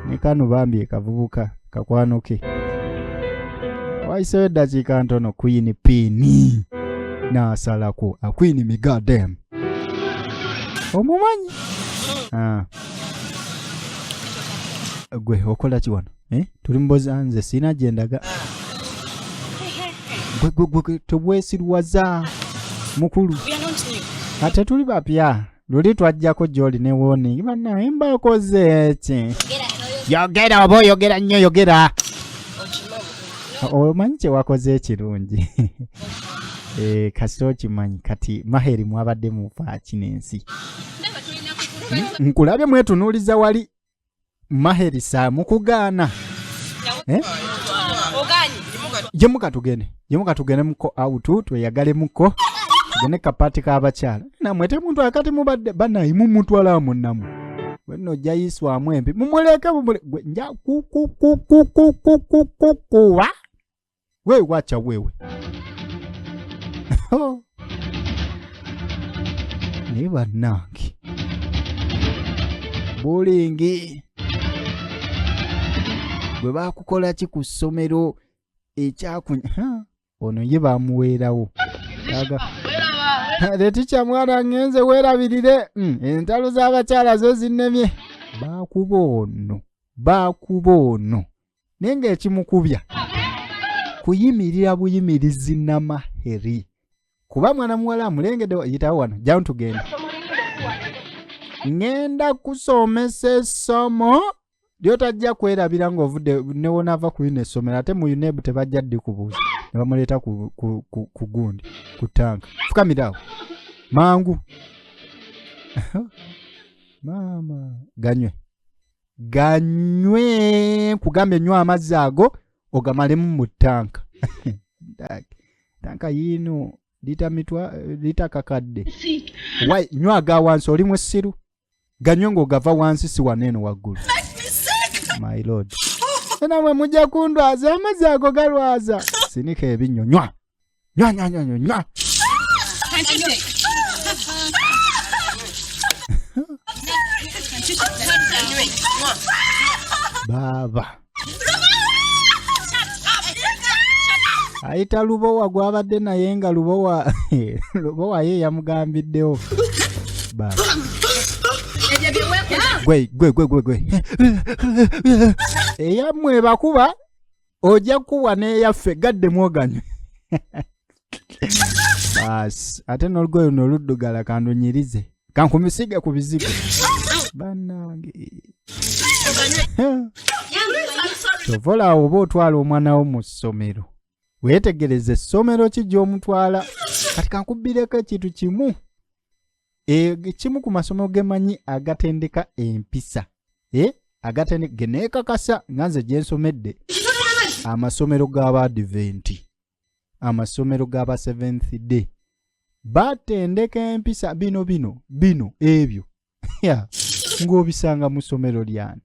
ne kano bambye kavubuka kakwano ke waisewo eddakiika ntono Queen Pini n'asalako Queen Migadem omumanyi gwe okola ki wano tuli mboza nze sina gyendaga gwe tebwesirwaza mukulu ate tuli bapya luli twajjako gy'oli ne warning bannaye mbakoze ki yogera oba oyogera nnyo yogera omanyi kye wakoze ekirungi kasita okimanyi kati Maheri mwabadde mufa kinensi nkulabye mwetunuuliza wali Maheri saa mukugaana jemuka tugende muko autu tweyagale muko tugende kapati k'abakyala namwete muntu akati mubadde banayi mumutwala munnamu wenno jayiswamu empi mumuleke nja kuwa wewe wacha wewe ni bannange bulingi bwe bakukola ki ku ssomero ekyakunya ono ye bamuweerawo tetica mwana ngenze weerabirire entalo z'abakyala zo zinnemye baakuba ono naye ng'ekimukubya kuyimirira buyimirizi na Maheri kuba mwana muwala amulengedde yitawo wano jjawo tugende ngenda kusomesa essomo lyotajja kwerabira ng'ovudde newonaava ku lino essomero ate mu UNEB tebajja ddi kubuuza ne bamuleeta ku gundi ku tanka fukamirawo mangu maama ganywe kugambe nywa amazzi ago ogamalemu mu tanka tanka yino lita kakadde wai nywa aga wansi oli mwessiru ganywe ng'ogava wansi si waneeno waggulu my lord namwe mujja kundwaza amazzi ago galwaza sinika ebinnyo nywa baba ayita Lubowa gwabadde naye nga Lubowa ye yamugambiddewo baba gwe eyamwe bakuba ojja kuwa n'eyaffe gadde mwoganywe bas ate n'olugoye n'oluddugala kandunyirize kankumisige ku bizigo bannange tovola oba otwala omwana wo mu ssomero weetegereze essomero ki gy'omutwala kati kankubbireko ekintu kimu kimu ku masomero gemanyi agatendeka empisa agatendeka geneekakasa nga nze gye nsomedde amasomero g'Abadventi amasomero g'aba Seventh Day batendeka empisa bino ebyo ng'obisanga mu ssomero lyani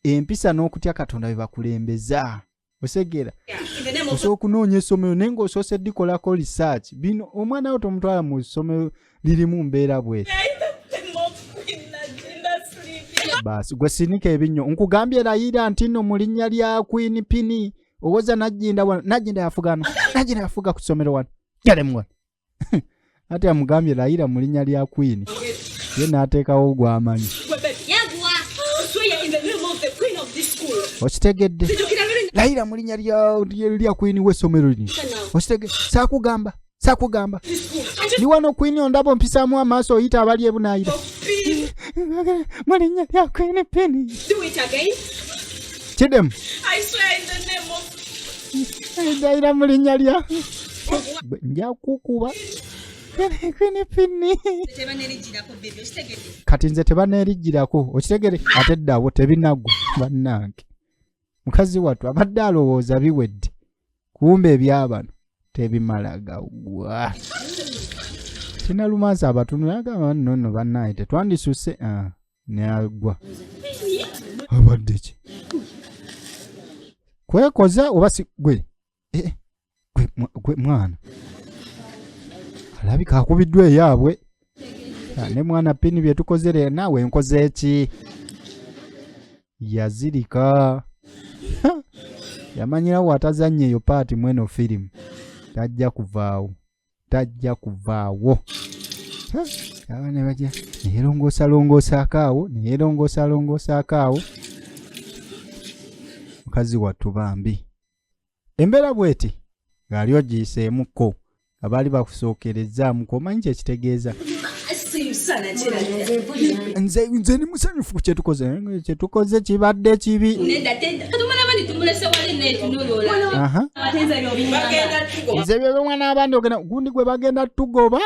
empisa n'okutya Katonda bye bakulembeza osegera osobola okunoonya essomero naye ng'osoose ddikolako research bino omwana wo tomutwala mu ssomero lirimu mbeera bwete basi gwe sinika ebinnyo nkugambye layira nti nno mu linnya lya Queen Pini owoza najjinda yafuga ku ssomero wano jalemu wano ate amugambye layira mu linnya lya Queen ye n'ateekawo gw'amanyi okitegedde layira mu linnya lya Queen w'essomero lino okitegedde saakugamba ni wano Queen ondaba ompisaamu amaaso oyita abali ebunaayira Mulinya lya Queen Penny. Do it again. Chidem. I swear in the name of. Daira mulinya lya. Nja kukuba. Queen Penny. Kati nze tebanerijjirako okitegere ate ddawo tebinaggwa bannange. Mukazi wattu abadde alowooza biwedde. Kumbe ebyabano tebimalaga gwa. Sina lumansa abatundu agamba nno bannaye tetwandisuse ne agwa. Abadde ki? Kwekoza oba si gwe? Gwe mwana. Alabika akubiddwa eyaabwe. Ne mwana Pini bye tukozere naawe nkoze ki? Yazirika. Yamanyira watazanye eyo paati mweno firimu. Tajja kuvaawo. Abana bajja neyerongosa akaawo. Mukazi wattu bambi. Embeera bweti ng'ali ogiyiseemuko abaali bakusookerezaamuko omanyi kye kitegeeza. Nze ni musanyufu kyetukoze kibadde kibi. Nze by'omwana abandi ogenda gundi gwe bagenda tugoba.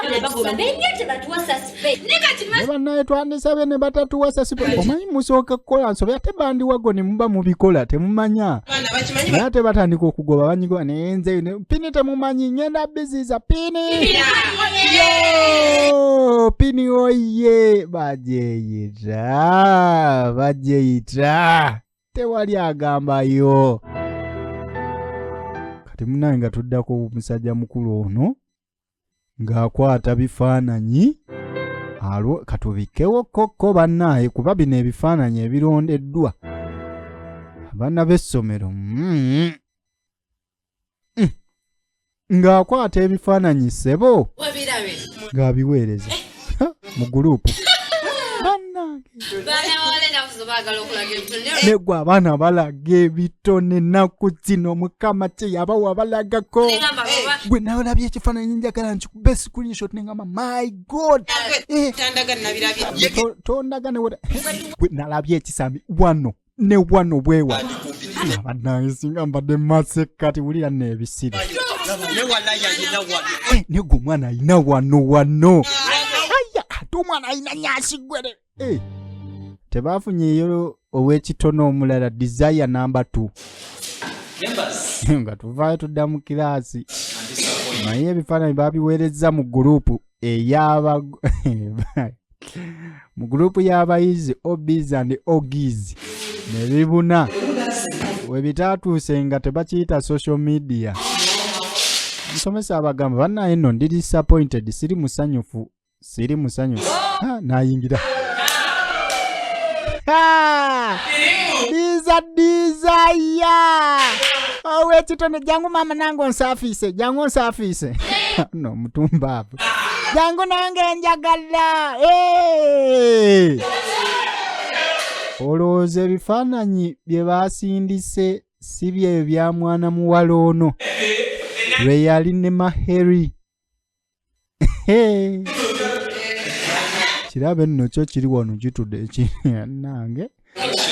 Ne bannaye twandisabye ne batatuwa sasipe. Omanyi musooka kukola nsobe ate bandi wago ne muba mubikola temumanya. Naye ate batandika okugoba banyigoba naye nze Pini temumanyi ngenda biziza Pini. Pini oye bajeyita tewali agambayo. Kati munaye nga tuddako omusajja mukulu ono ng'akwata bifaananyi katubikewo kokko bannaye kuba bino ebifaananyi ebirondeddwa abaana b'essomero ng'akwata ebifaananyi ssebo ng'abiweereza mu gurupu. Negwe abaana balaga ebitone ennaku zino Mukama kye yabawa balagako. Gwe nalabye ekifaananyi njagala nkikube screenshot nengamba my God. Tondagane gwe nalabye ekisambi wano ne wano bwewa. Abadde singa mbadde masekati wulira n'ebisiri. Negwe omwana ayina wano. Omwana ayina nyasigwere. Tebafunyeyo ow'ekitono omulala desire number 2. Nga tuvaayo tudda mu kiraasi. Naye ebifaananyi babiweereza mu gurupu mu gurupu y'abayizi OBs and OGs ne bibuna. We bitaatuuse nga tebakiyita social media. Musomesa abagamba bannaye nno ndi disappointed siri musanyufu. Nayingira. Desire. Ow'ekitone jangu mama nange onsafiise. No mutumba apo. Jangu nange njagala. Olowooza ebifaananyi bye baasindise si bye bya mwana muwala ono lwe yali ne Maheri. Kirabe nno kyo kiri wano gitudde nange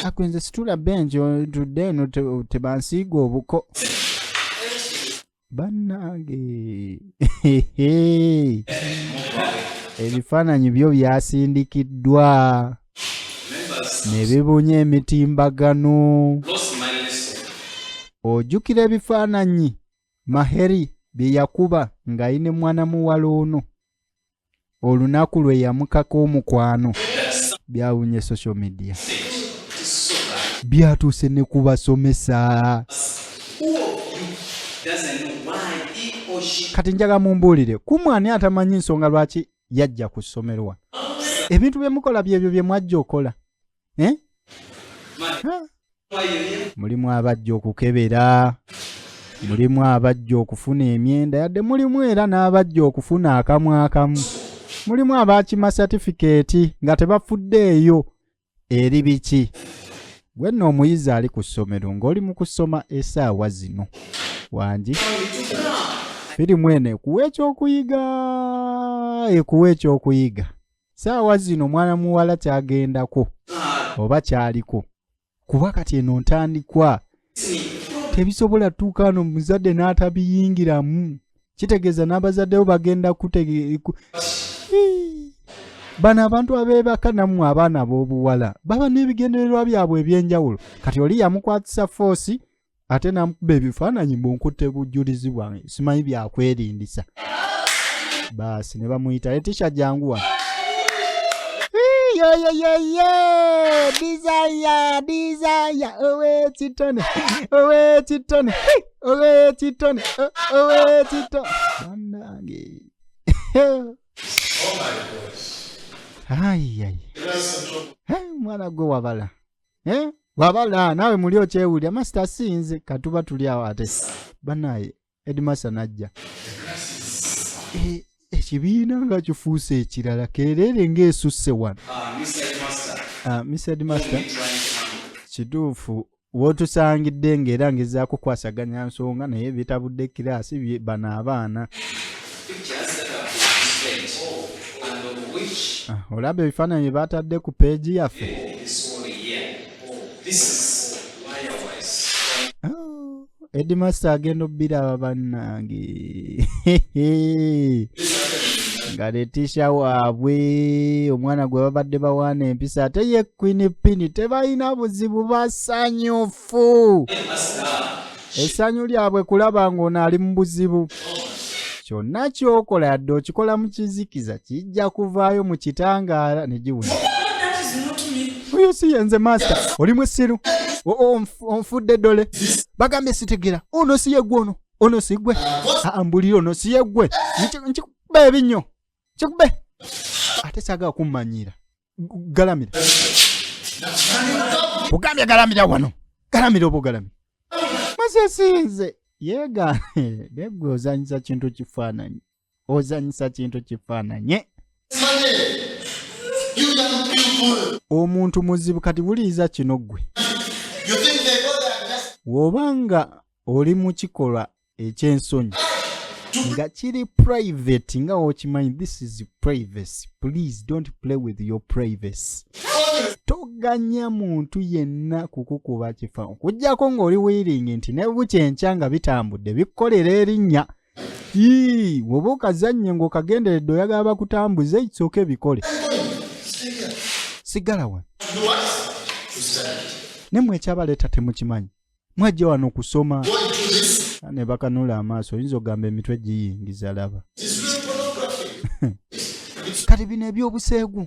akwenze situla bench tudde no tebansiiga obuko bannange. Ebifaananyi byo byasindikiddwa ne bibunya emitimbagano. Ojjukira ebifaananyi Maheri bye yakuba ng'ayine mwana muwala ono olunaku lwe yamukako omukwano. Byawunye social media. Byatuuse ne kubasomesa. Kati njaga mumbuulire kumwani atamanyi nsonga lwaki yajja ku ssomero wano. Ebintu bye mukola byebyo bye mwajja okola. Mulimu abajja okukebera, mulimu abajja okufuna emyenda, yadde mulimu era n'abajja okufuna akamu. Mulimu abakima certificate nga tebafuddeeyo eri biki. Gwe nno omuyizi ali ku ssomero ng'oli mu kusoma essaawa zino wangi firimu eno ekuwa ekyokuyiga. saawa zino mwana muwala kyagendako oba kyaliko kuba kati eno ntandikwa tebisobola tuuka wano muzadde n'atabiyingiramu kitegeeza n'abazaddewo bagenda bano abantu abeebaka nammwe abaana b'obuwala baba n'ebigendererwa byabwe eby'enjawulo kati oli yamukwatisa foosi ate n'amukuba ebifaananyi mbunkutte bujulizi bwange simanyi byakwerindisa baasi ne bamuyita etisha janguwa desire owekitone banange mwana gwe wabala wabala nawe muli okyewulira masita sinze katuba tuli awo ate banaye Edmasa najja ekibiina nga kifuuse ekirala keerere ng'esusse wano Miss Edmaster kituufu wootusangidde ng'era ngezaako kwasaganya nsonga naye bitabudde kiraasi bano abaana olaba ebifaananyi batadde ku peegi yaffe Edmaster agenda obbiraba bannange nga letisha waabwe omwana gwe babadde bawaana empisa ate ye Queen Pini tebalina buzibu basanyufu essanyu lyabwe kulaba ng'ono ali mu buzibu kyonna ky'okola yadde okikola mu kizikiza kijja kuvaayo mu kitangaala ne giwuna oyo si yenze master oli mwessiru onfudde ddole bagambye sitegera ono si yeggwe ono si ggwe mbulira ono si yeggwe nkikuba ebinnyo kikube ate saagala kummanyira galamira ogambye galamira wano galamira oba ogalamira masesinze yeegaane neggwe ozanyisa kintu kifaananye omuntu muzibu kati buliiza kino ggwe w'obanga oli mu kikolwa eky'ensonyi nga kiri private nga okimanyi this is privacy please don't play with your privacy toganya muntu yenna kukukuba kifaananyi okuggyako ng'oli wiringi nti ne bukyenkya nga bitambudde bikukolera erinnya woba okazannye ng'okagenderedde oyagala bakutambuze ekisooka ebikole sigala wano ne mmwe ekyabaleeta temukimanyi mwajja wano okusoma ne bakanula amaaso oyinza ogamba emitwe giyingiza laba kati bino ebyobuseegu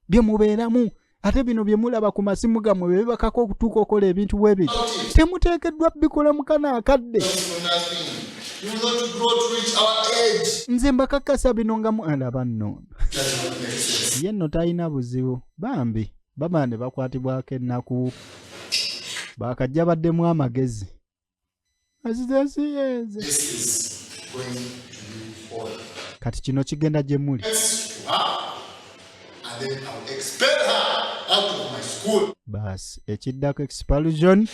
bye mubeeramu ate bino bye mulaba ku masimu gammwe bye bibakako okutuuka okola ebintu bwe bityo temuteekeddwa bikola mu kana akadde nze mbakakasa bino nga alaba nno ye nno talina buzibu bambi baba ne bakwatibwako ennaku bakajja baddemu amagezi azizasiyenze kati kino kigenda gye muli baasi ekiddako expulsion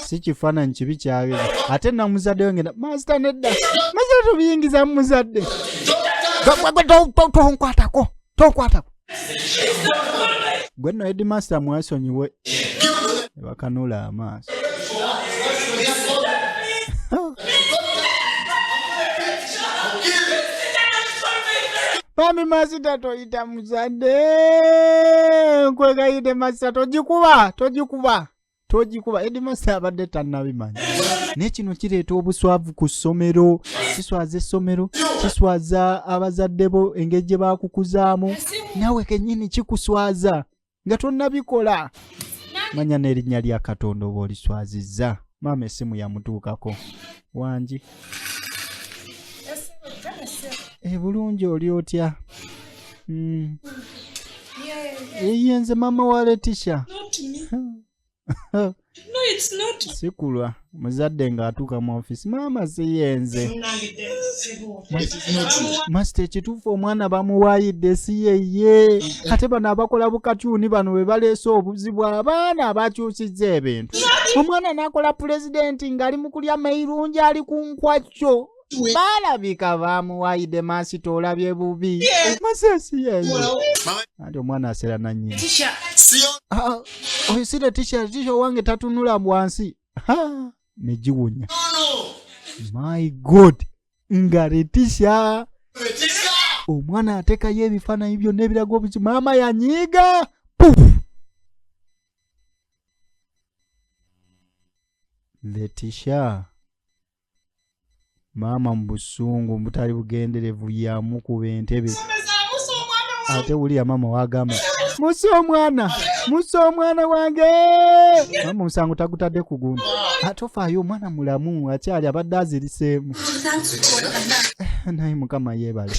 si kifaananyi kibi kyabiri ate namuzadde wengenda masita nedda masita tubiyingiza mu muzadde tonkwatako gwe nno Edmaster mwasonyiwe bakanula amaaso Mami masita toyita muzadde nkwegayidde masita togikuba Edmaster abadde tannabimanyi naye kino kireeta obuswavu ku ssomero kiswaza essomero kiswaza abazadde bo engeri gye baakukuzaamu nawe kennyini kikuswaza nga tonnabikola manya n'erinnya lya Katonda oba oliswazizza maama essimu yamutuukako wangi bulungi oli otya yenze maama wa Letisha No, it's not. sikulwa muzadde ng'atuuka mu office maama si yenze masita ekituufu omwana bamuwaayidde si yeye ate bano abakola bukatuni bano bwe baleese obuzibu abaana abakyusizza ebintu omwana n'akola pulezidenti ng'ali mu kulya mayirungi ali ku nkwacyo balabika bamuwayidde maasito olabye bubi masasi yeyo ati omwana asera nannyini oyo si Letitia owange tatunula bwansi negiwunya my god nga Letitia omwana atekayo ebifaananyi byonna ebiraga obuki maama yanyiiga Letitia maama mu busungu butali bugenderevu yamukuba entebe ate wulira maama wagamba musa omwana wange maama omusango tagutadde ku gundi atofaayo omwana mulamu akyali abadde aziriseemu naye mukama yeebale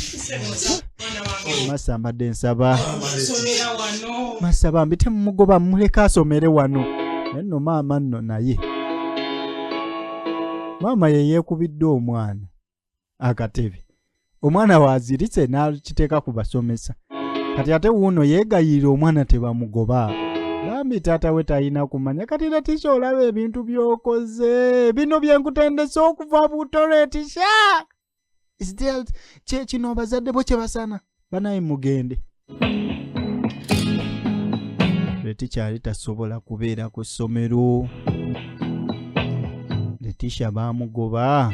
masa mbadde nsaba masaba mbi temumugoba muleka asomere wano naye nno maama nno naye maama ye yeekubidde omwana akatebe omwana waaziritse n'akiteeka ku basomesa kati ate wuuno yeegayirira omwana tebamugoba bambi taata we talina kumanya kati Letitia olaba ebintu by'okoze bino bye nkutendesa okuva buto Letitia kino bazadde bo kye basana banaye mugende Letitia ali tasobola kubeera ku ssomero Letitia baamugoba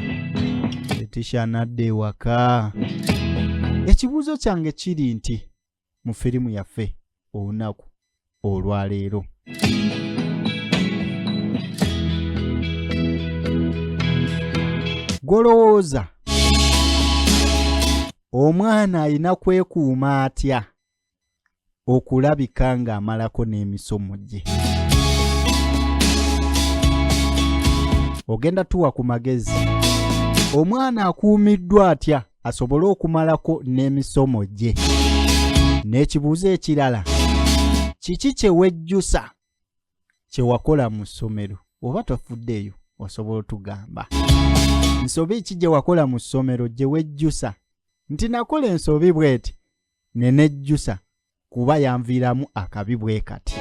Letitia nadde ewaka ekibuuzo kyange kiri nti mu firimu yaffe olunaku olwaleero golowooza omwana alina kwekuuma atya okulabika ng'amalako n'emisomo gye ogenda tuwa ku magezi omwana akuumiddwa atya asobole okumalako n'emisomo gye n'ekibuuzo ekirala kiki kye wejjusa kye wakola mu ssomero oba tofuddeeyo osobola otugamba nsobi ki gye wakola mu ssomero gye wejjusa nti nakola ensobi bweti ne nejjusa kuba yanviiramu akabi bwe kati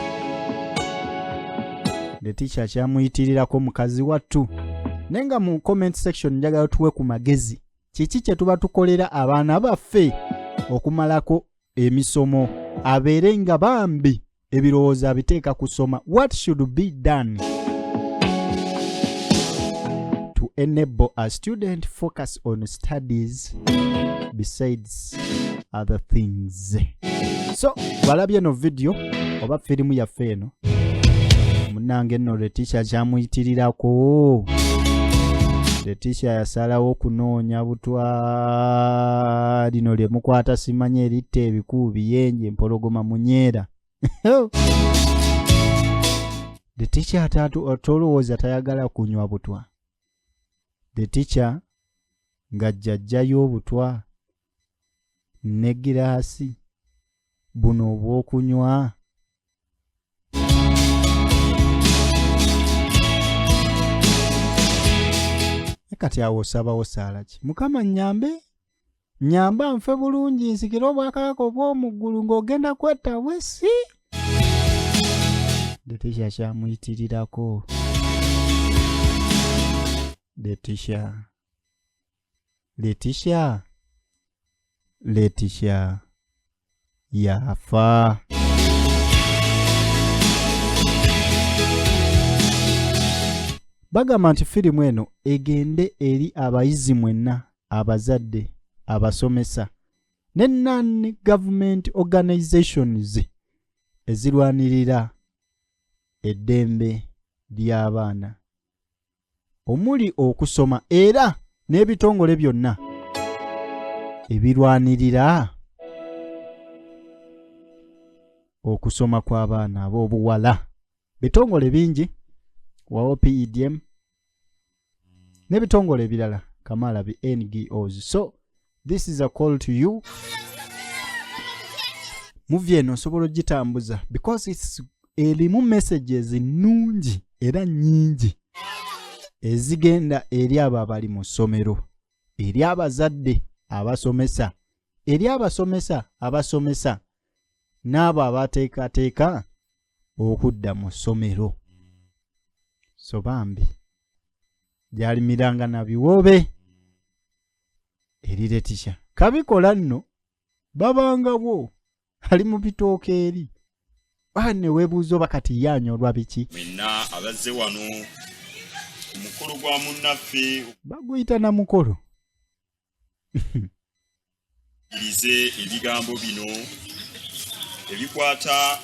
Letitia kyamuyitirirako mukazi wattu nenga mu comment section njagala tuwe ku magezi kiki kye tuba tukolera abaana baffe okumalako emisomo abeere nga bambi ebirowoozo abiteeka kusoma what should be done to enable a student focus on studies besides other things so balabye no video oba firimu yaffe eno munange nno Letitia kyamuyitirirako Letitia yasalawo okunoonya butwa lino lye mukwata simanye eritta ebikubu biyenje empologoma munyeera Letitia atolowooza tayagala kunywa butwa Letitia nga jjajjayo obutwa ne giraasi buno obw'okunywa kati awo osabawo saala ki mukama nyamba nfe bulungi nsikire obwakabaka obw'omuggulu ng'ogenda kwetta bwesi Letitia kyamuyitirirako Letitia yafa bagamba nti firimu eno egende eri abayizi mwenna abazadde abasomesa ne non-government organizations ezirwanirira eddembe ly'abaana omuli okusoma era n'ebitongole byonna ebirwanirira okusoma kw'abaana ab'obuwala bitongole bingi wawo PEDM n'ebitongole ebirala kamala bi NGOs so this is a call to you movie eno osobola ogitambuza because it's erimu messages nnungi era nnyingi ezigenda eri abo abali mu ssomero eri abazadde abasomesa eri abasomesa abasomesa n'abo abateekateeka okudda mu ssomero so bambi gyalimiranga na biwobe eri Letitia. Kabikola nno babangabo ali mu bitooke eri. Bane webuuzo bakati yanyolwa biki? Mwenna abazze wano omukolo gwa munnaffe baguyita na mukolo. irize ebigambo bino ebikwata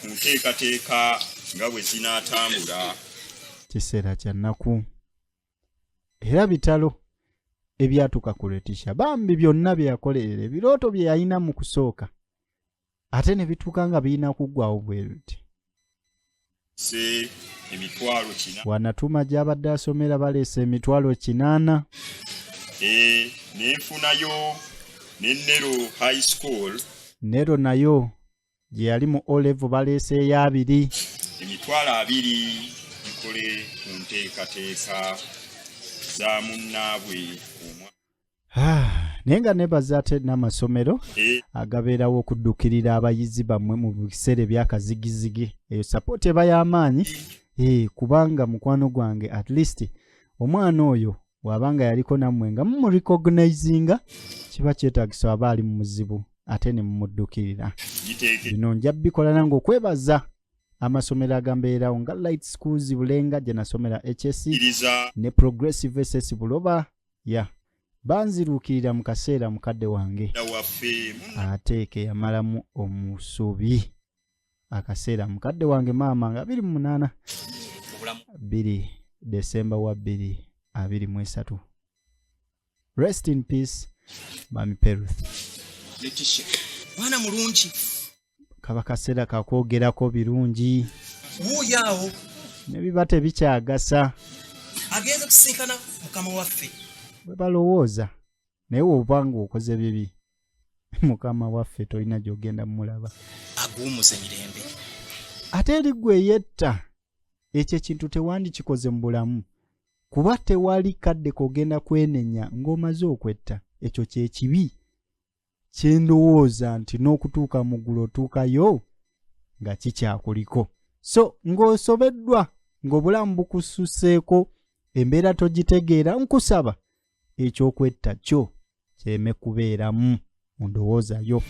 ku nteekateeka nga bwe zinaatambula. Kiseera kya nnaku. Era bitalo ebyatuka ku Letitia. Bambi byonna bye yakolerera ebirooto bye yalina mu kusooka. Ate ne bituuka nga birina kuggwawo bwe biti. Se emitwalo 4. Wanatuma gy'abadde asomera baleese emitwalo 8. Nenfunayo ne Nero High School. Nero nayo gye yali mu O-level baleeseeyo 2. Emitwalo 2 nkole ku nteekateeka za munnaabwe omwa. Naye nga nebaza ate n'amasomero agabeerawo okuddukirira abayizi bammwe mu biseera ebyakazigizigi. Eyo sapooti eba y'amaanyi. Kubanga mukwano gwange at least omwana oyo wabanga yaliko nammwe nga mumurecognizinga kiba kyetaagisa aba ali mu muzibu ate ne mumuddukirira. Bino nja bikola nange okwebaza amasomero agambeerawo nga Light Schools Bulenga gye nasomera HS ne Progressive SS Buloba banziruukirira mu kaseera mukadde wange ateeke yamalamu omusubi akaseera mukadde wange maama nga 28 2 December wa 2023. Rest in peace Mami Peruth. Letitia mwana mulungi kaba kaseera kakwogerako birungi wuuyaawo ne biba tebikyagasa agenze kusinkana mukama waffe bwe balowooza naye obanga okoze bibi mukama waffe tolina gy'ogenda mulaba aguumuze mirembe. Ate eri gwe yetta ekyo ekintu tewandikikoze mu bulamu kuba tewali kadde kogenda kwenenya ng'omaze okwetta. Ekyo kye kibi kye ndowooza nti n'okutuuka mu ggulu otuukayo nga kikyakuliko. So ng'osobeddwa ng'obulamu bukususeeko embeera togitegeera, nkusaba ekyokwetta kyo kyeme kubeeramu mu ndowooza yo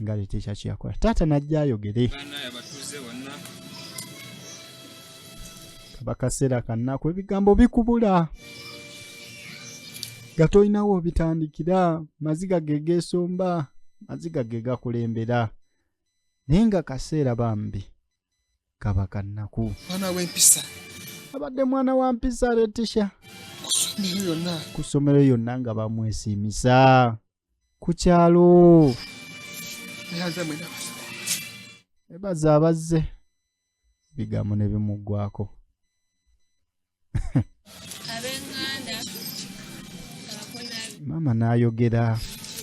nga Letitia kyakola. Taata najja ayogere kaba kaseera kannaku ebigambo bikubula nga tolinawo obitandikira. Maziga ge geesomba, maziga ge gakulembera. Naye nga kaseera bambi kaba kannaku. Mwana w'empisa Abadde mwana wa mpisa Letitia. Ku ssomero yonna nga bamwesiimisa ku kyalo. Ebaza abazze bigambo ne bimuggwako. Ab'enganda Maama n'ayogera.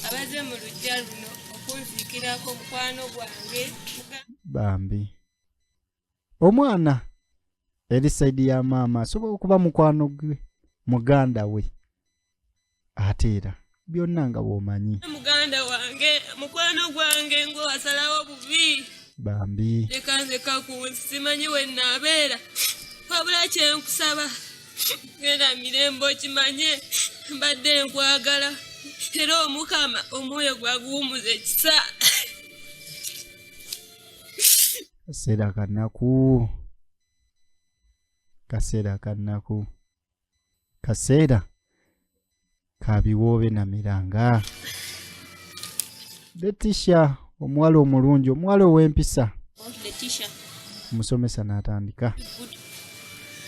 abaze mu luggya luno okunziikirako mukwano gwange Bambi omwana eri sayidi ya maama asobola okuba mukwano gwe muganda we ate era byonna nga bw'omanyi. muganda wange mukwano gwange ng'owasalawo bubi Bambi leka nzeka simanyi we naabeera wabula kyenkusaba genda mirembe okimanye mbadde nkwagala era omukama omwoyo gwaguwumuza ekisa. kaseera kannaku. Kaseera kabiwoobe na miranga. Letitia omuwala omulungi, omuwala ow'empisa. Letitia Omusomesa n'atandika. good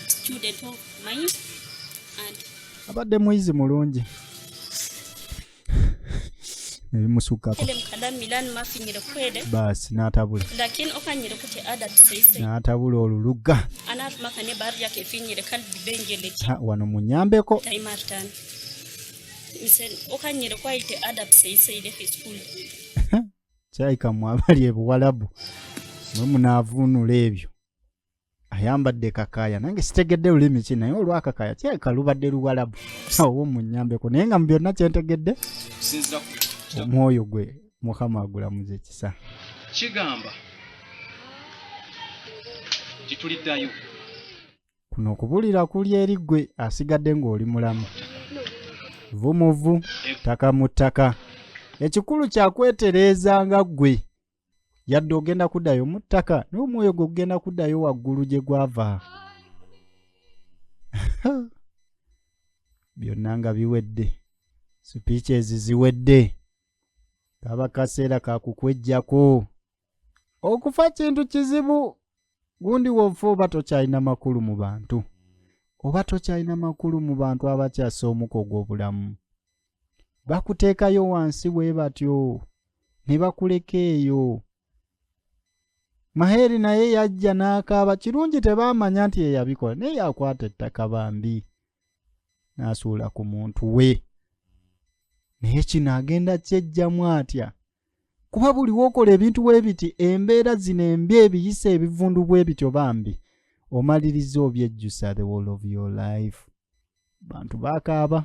student of mine and Abadde muyizi mulungi. Nebimusukkako. ele mkada milan mafinyire kwede Baasi n'atabula. lakini okanyire kuti ada tuseise N'atabula olulugga. anat makane bari yake finyire kalbi benjele Wano munyambeko. taimartan misen okanyire kwaite ada tuseise ile school Kyayika mu abali ebuwalabu. Mwe munaavuunula ebyo. Ayambadde kakaaya nange sitegedde lulimi ki naye olwakakaaya kyayika lubadde luwalabu. Awo munyambeko naye nga mu byonna kyentegedde kusinzira ku omwoyo gwe Mukama agulamuza ekisa. kigamba kituliddayo Kuno okubulira kuli eri gwe asigadde ng'oli mulamu. vumuvu ttaka mu ttaka. Ekikulu kyakwetereeza nga ggwe yadde ogenda kuddayo mu ttaka n'omwoyo gwe ogenda kuddayo waggulu gye gwava. Byonna nga biwedde, speeches ziwedde, kaba kaseera kakukwejjako. Okufa kintu kizibu, gundi wofa oba tokyalina makulu mu bantu, oba tokyalina makulu mu bantu abakyasa omuko gw'obulamu. Bakuteekayo wansi bwe batyo ne bakuleka eyo. Maheri naye yajja n'akaaba, kirungi tebaamanya nti ye yabikola, naye yakwata ettaka bambi n'asuula ku muntu we. Naye kino agenda kyejjamu atya? Kuba buli w'okola ebintu bwe biti, embeera zino embi ebiyisa ebivundu bwe bityo bambi, omaliriza obyejjusa the whole of your life. Bantu bakaaba.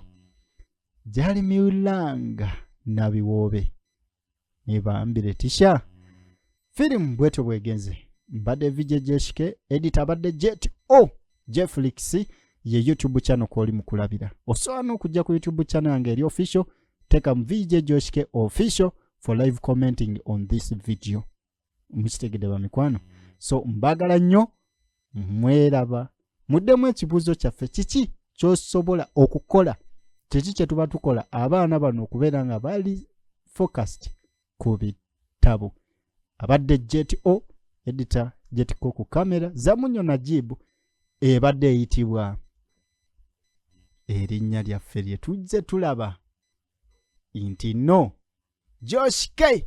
Jali miulanga na biwoobe. Nebambire tisha. Filimu bweto bwegenze. Mbadde VJ Jeshke, editor badde Jet O. Jefflix ye YouTube channel kwoli mukulabira. Osobola okujja ku YouTube channel yange eri official. Teka VJ Jeshke official for live commenting on this video. Mukitegedde bamikwano. So mbagala nnyo, mweraba. Muddemu ekibuuzo kyaffe kiki ky'osobola okukola. Kiki kye tuba tukola abaana bano okubeera nga bali focused ku bitabo. Abadde Jet O, editor Jet Ko ku kamera, Zamunyo Najibu ebadde eyitibwa erinnya lyaffe lye tujje tulaba nti no Josh K.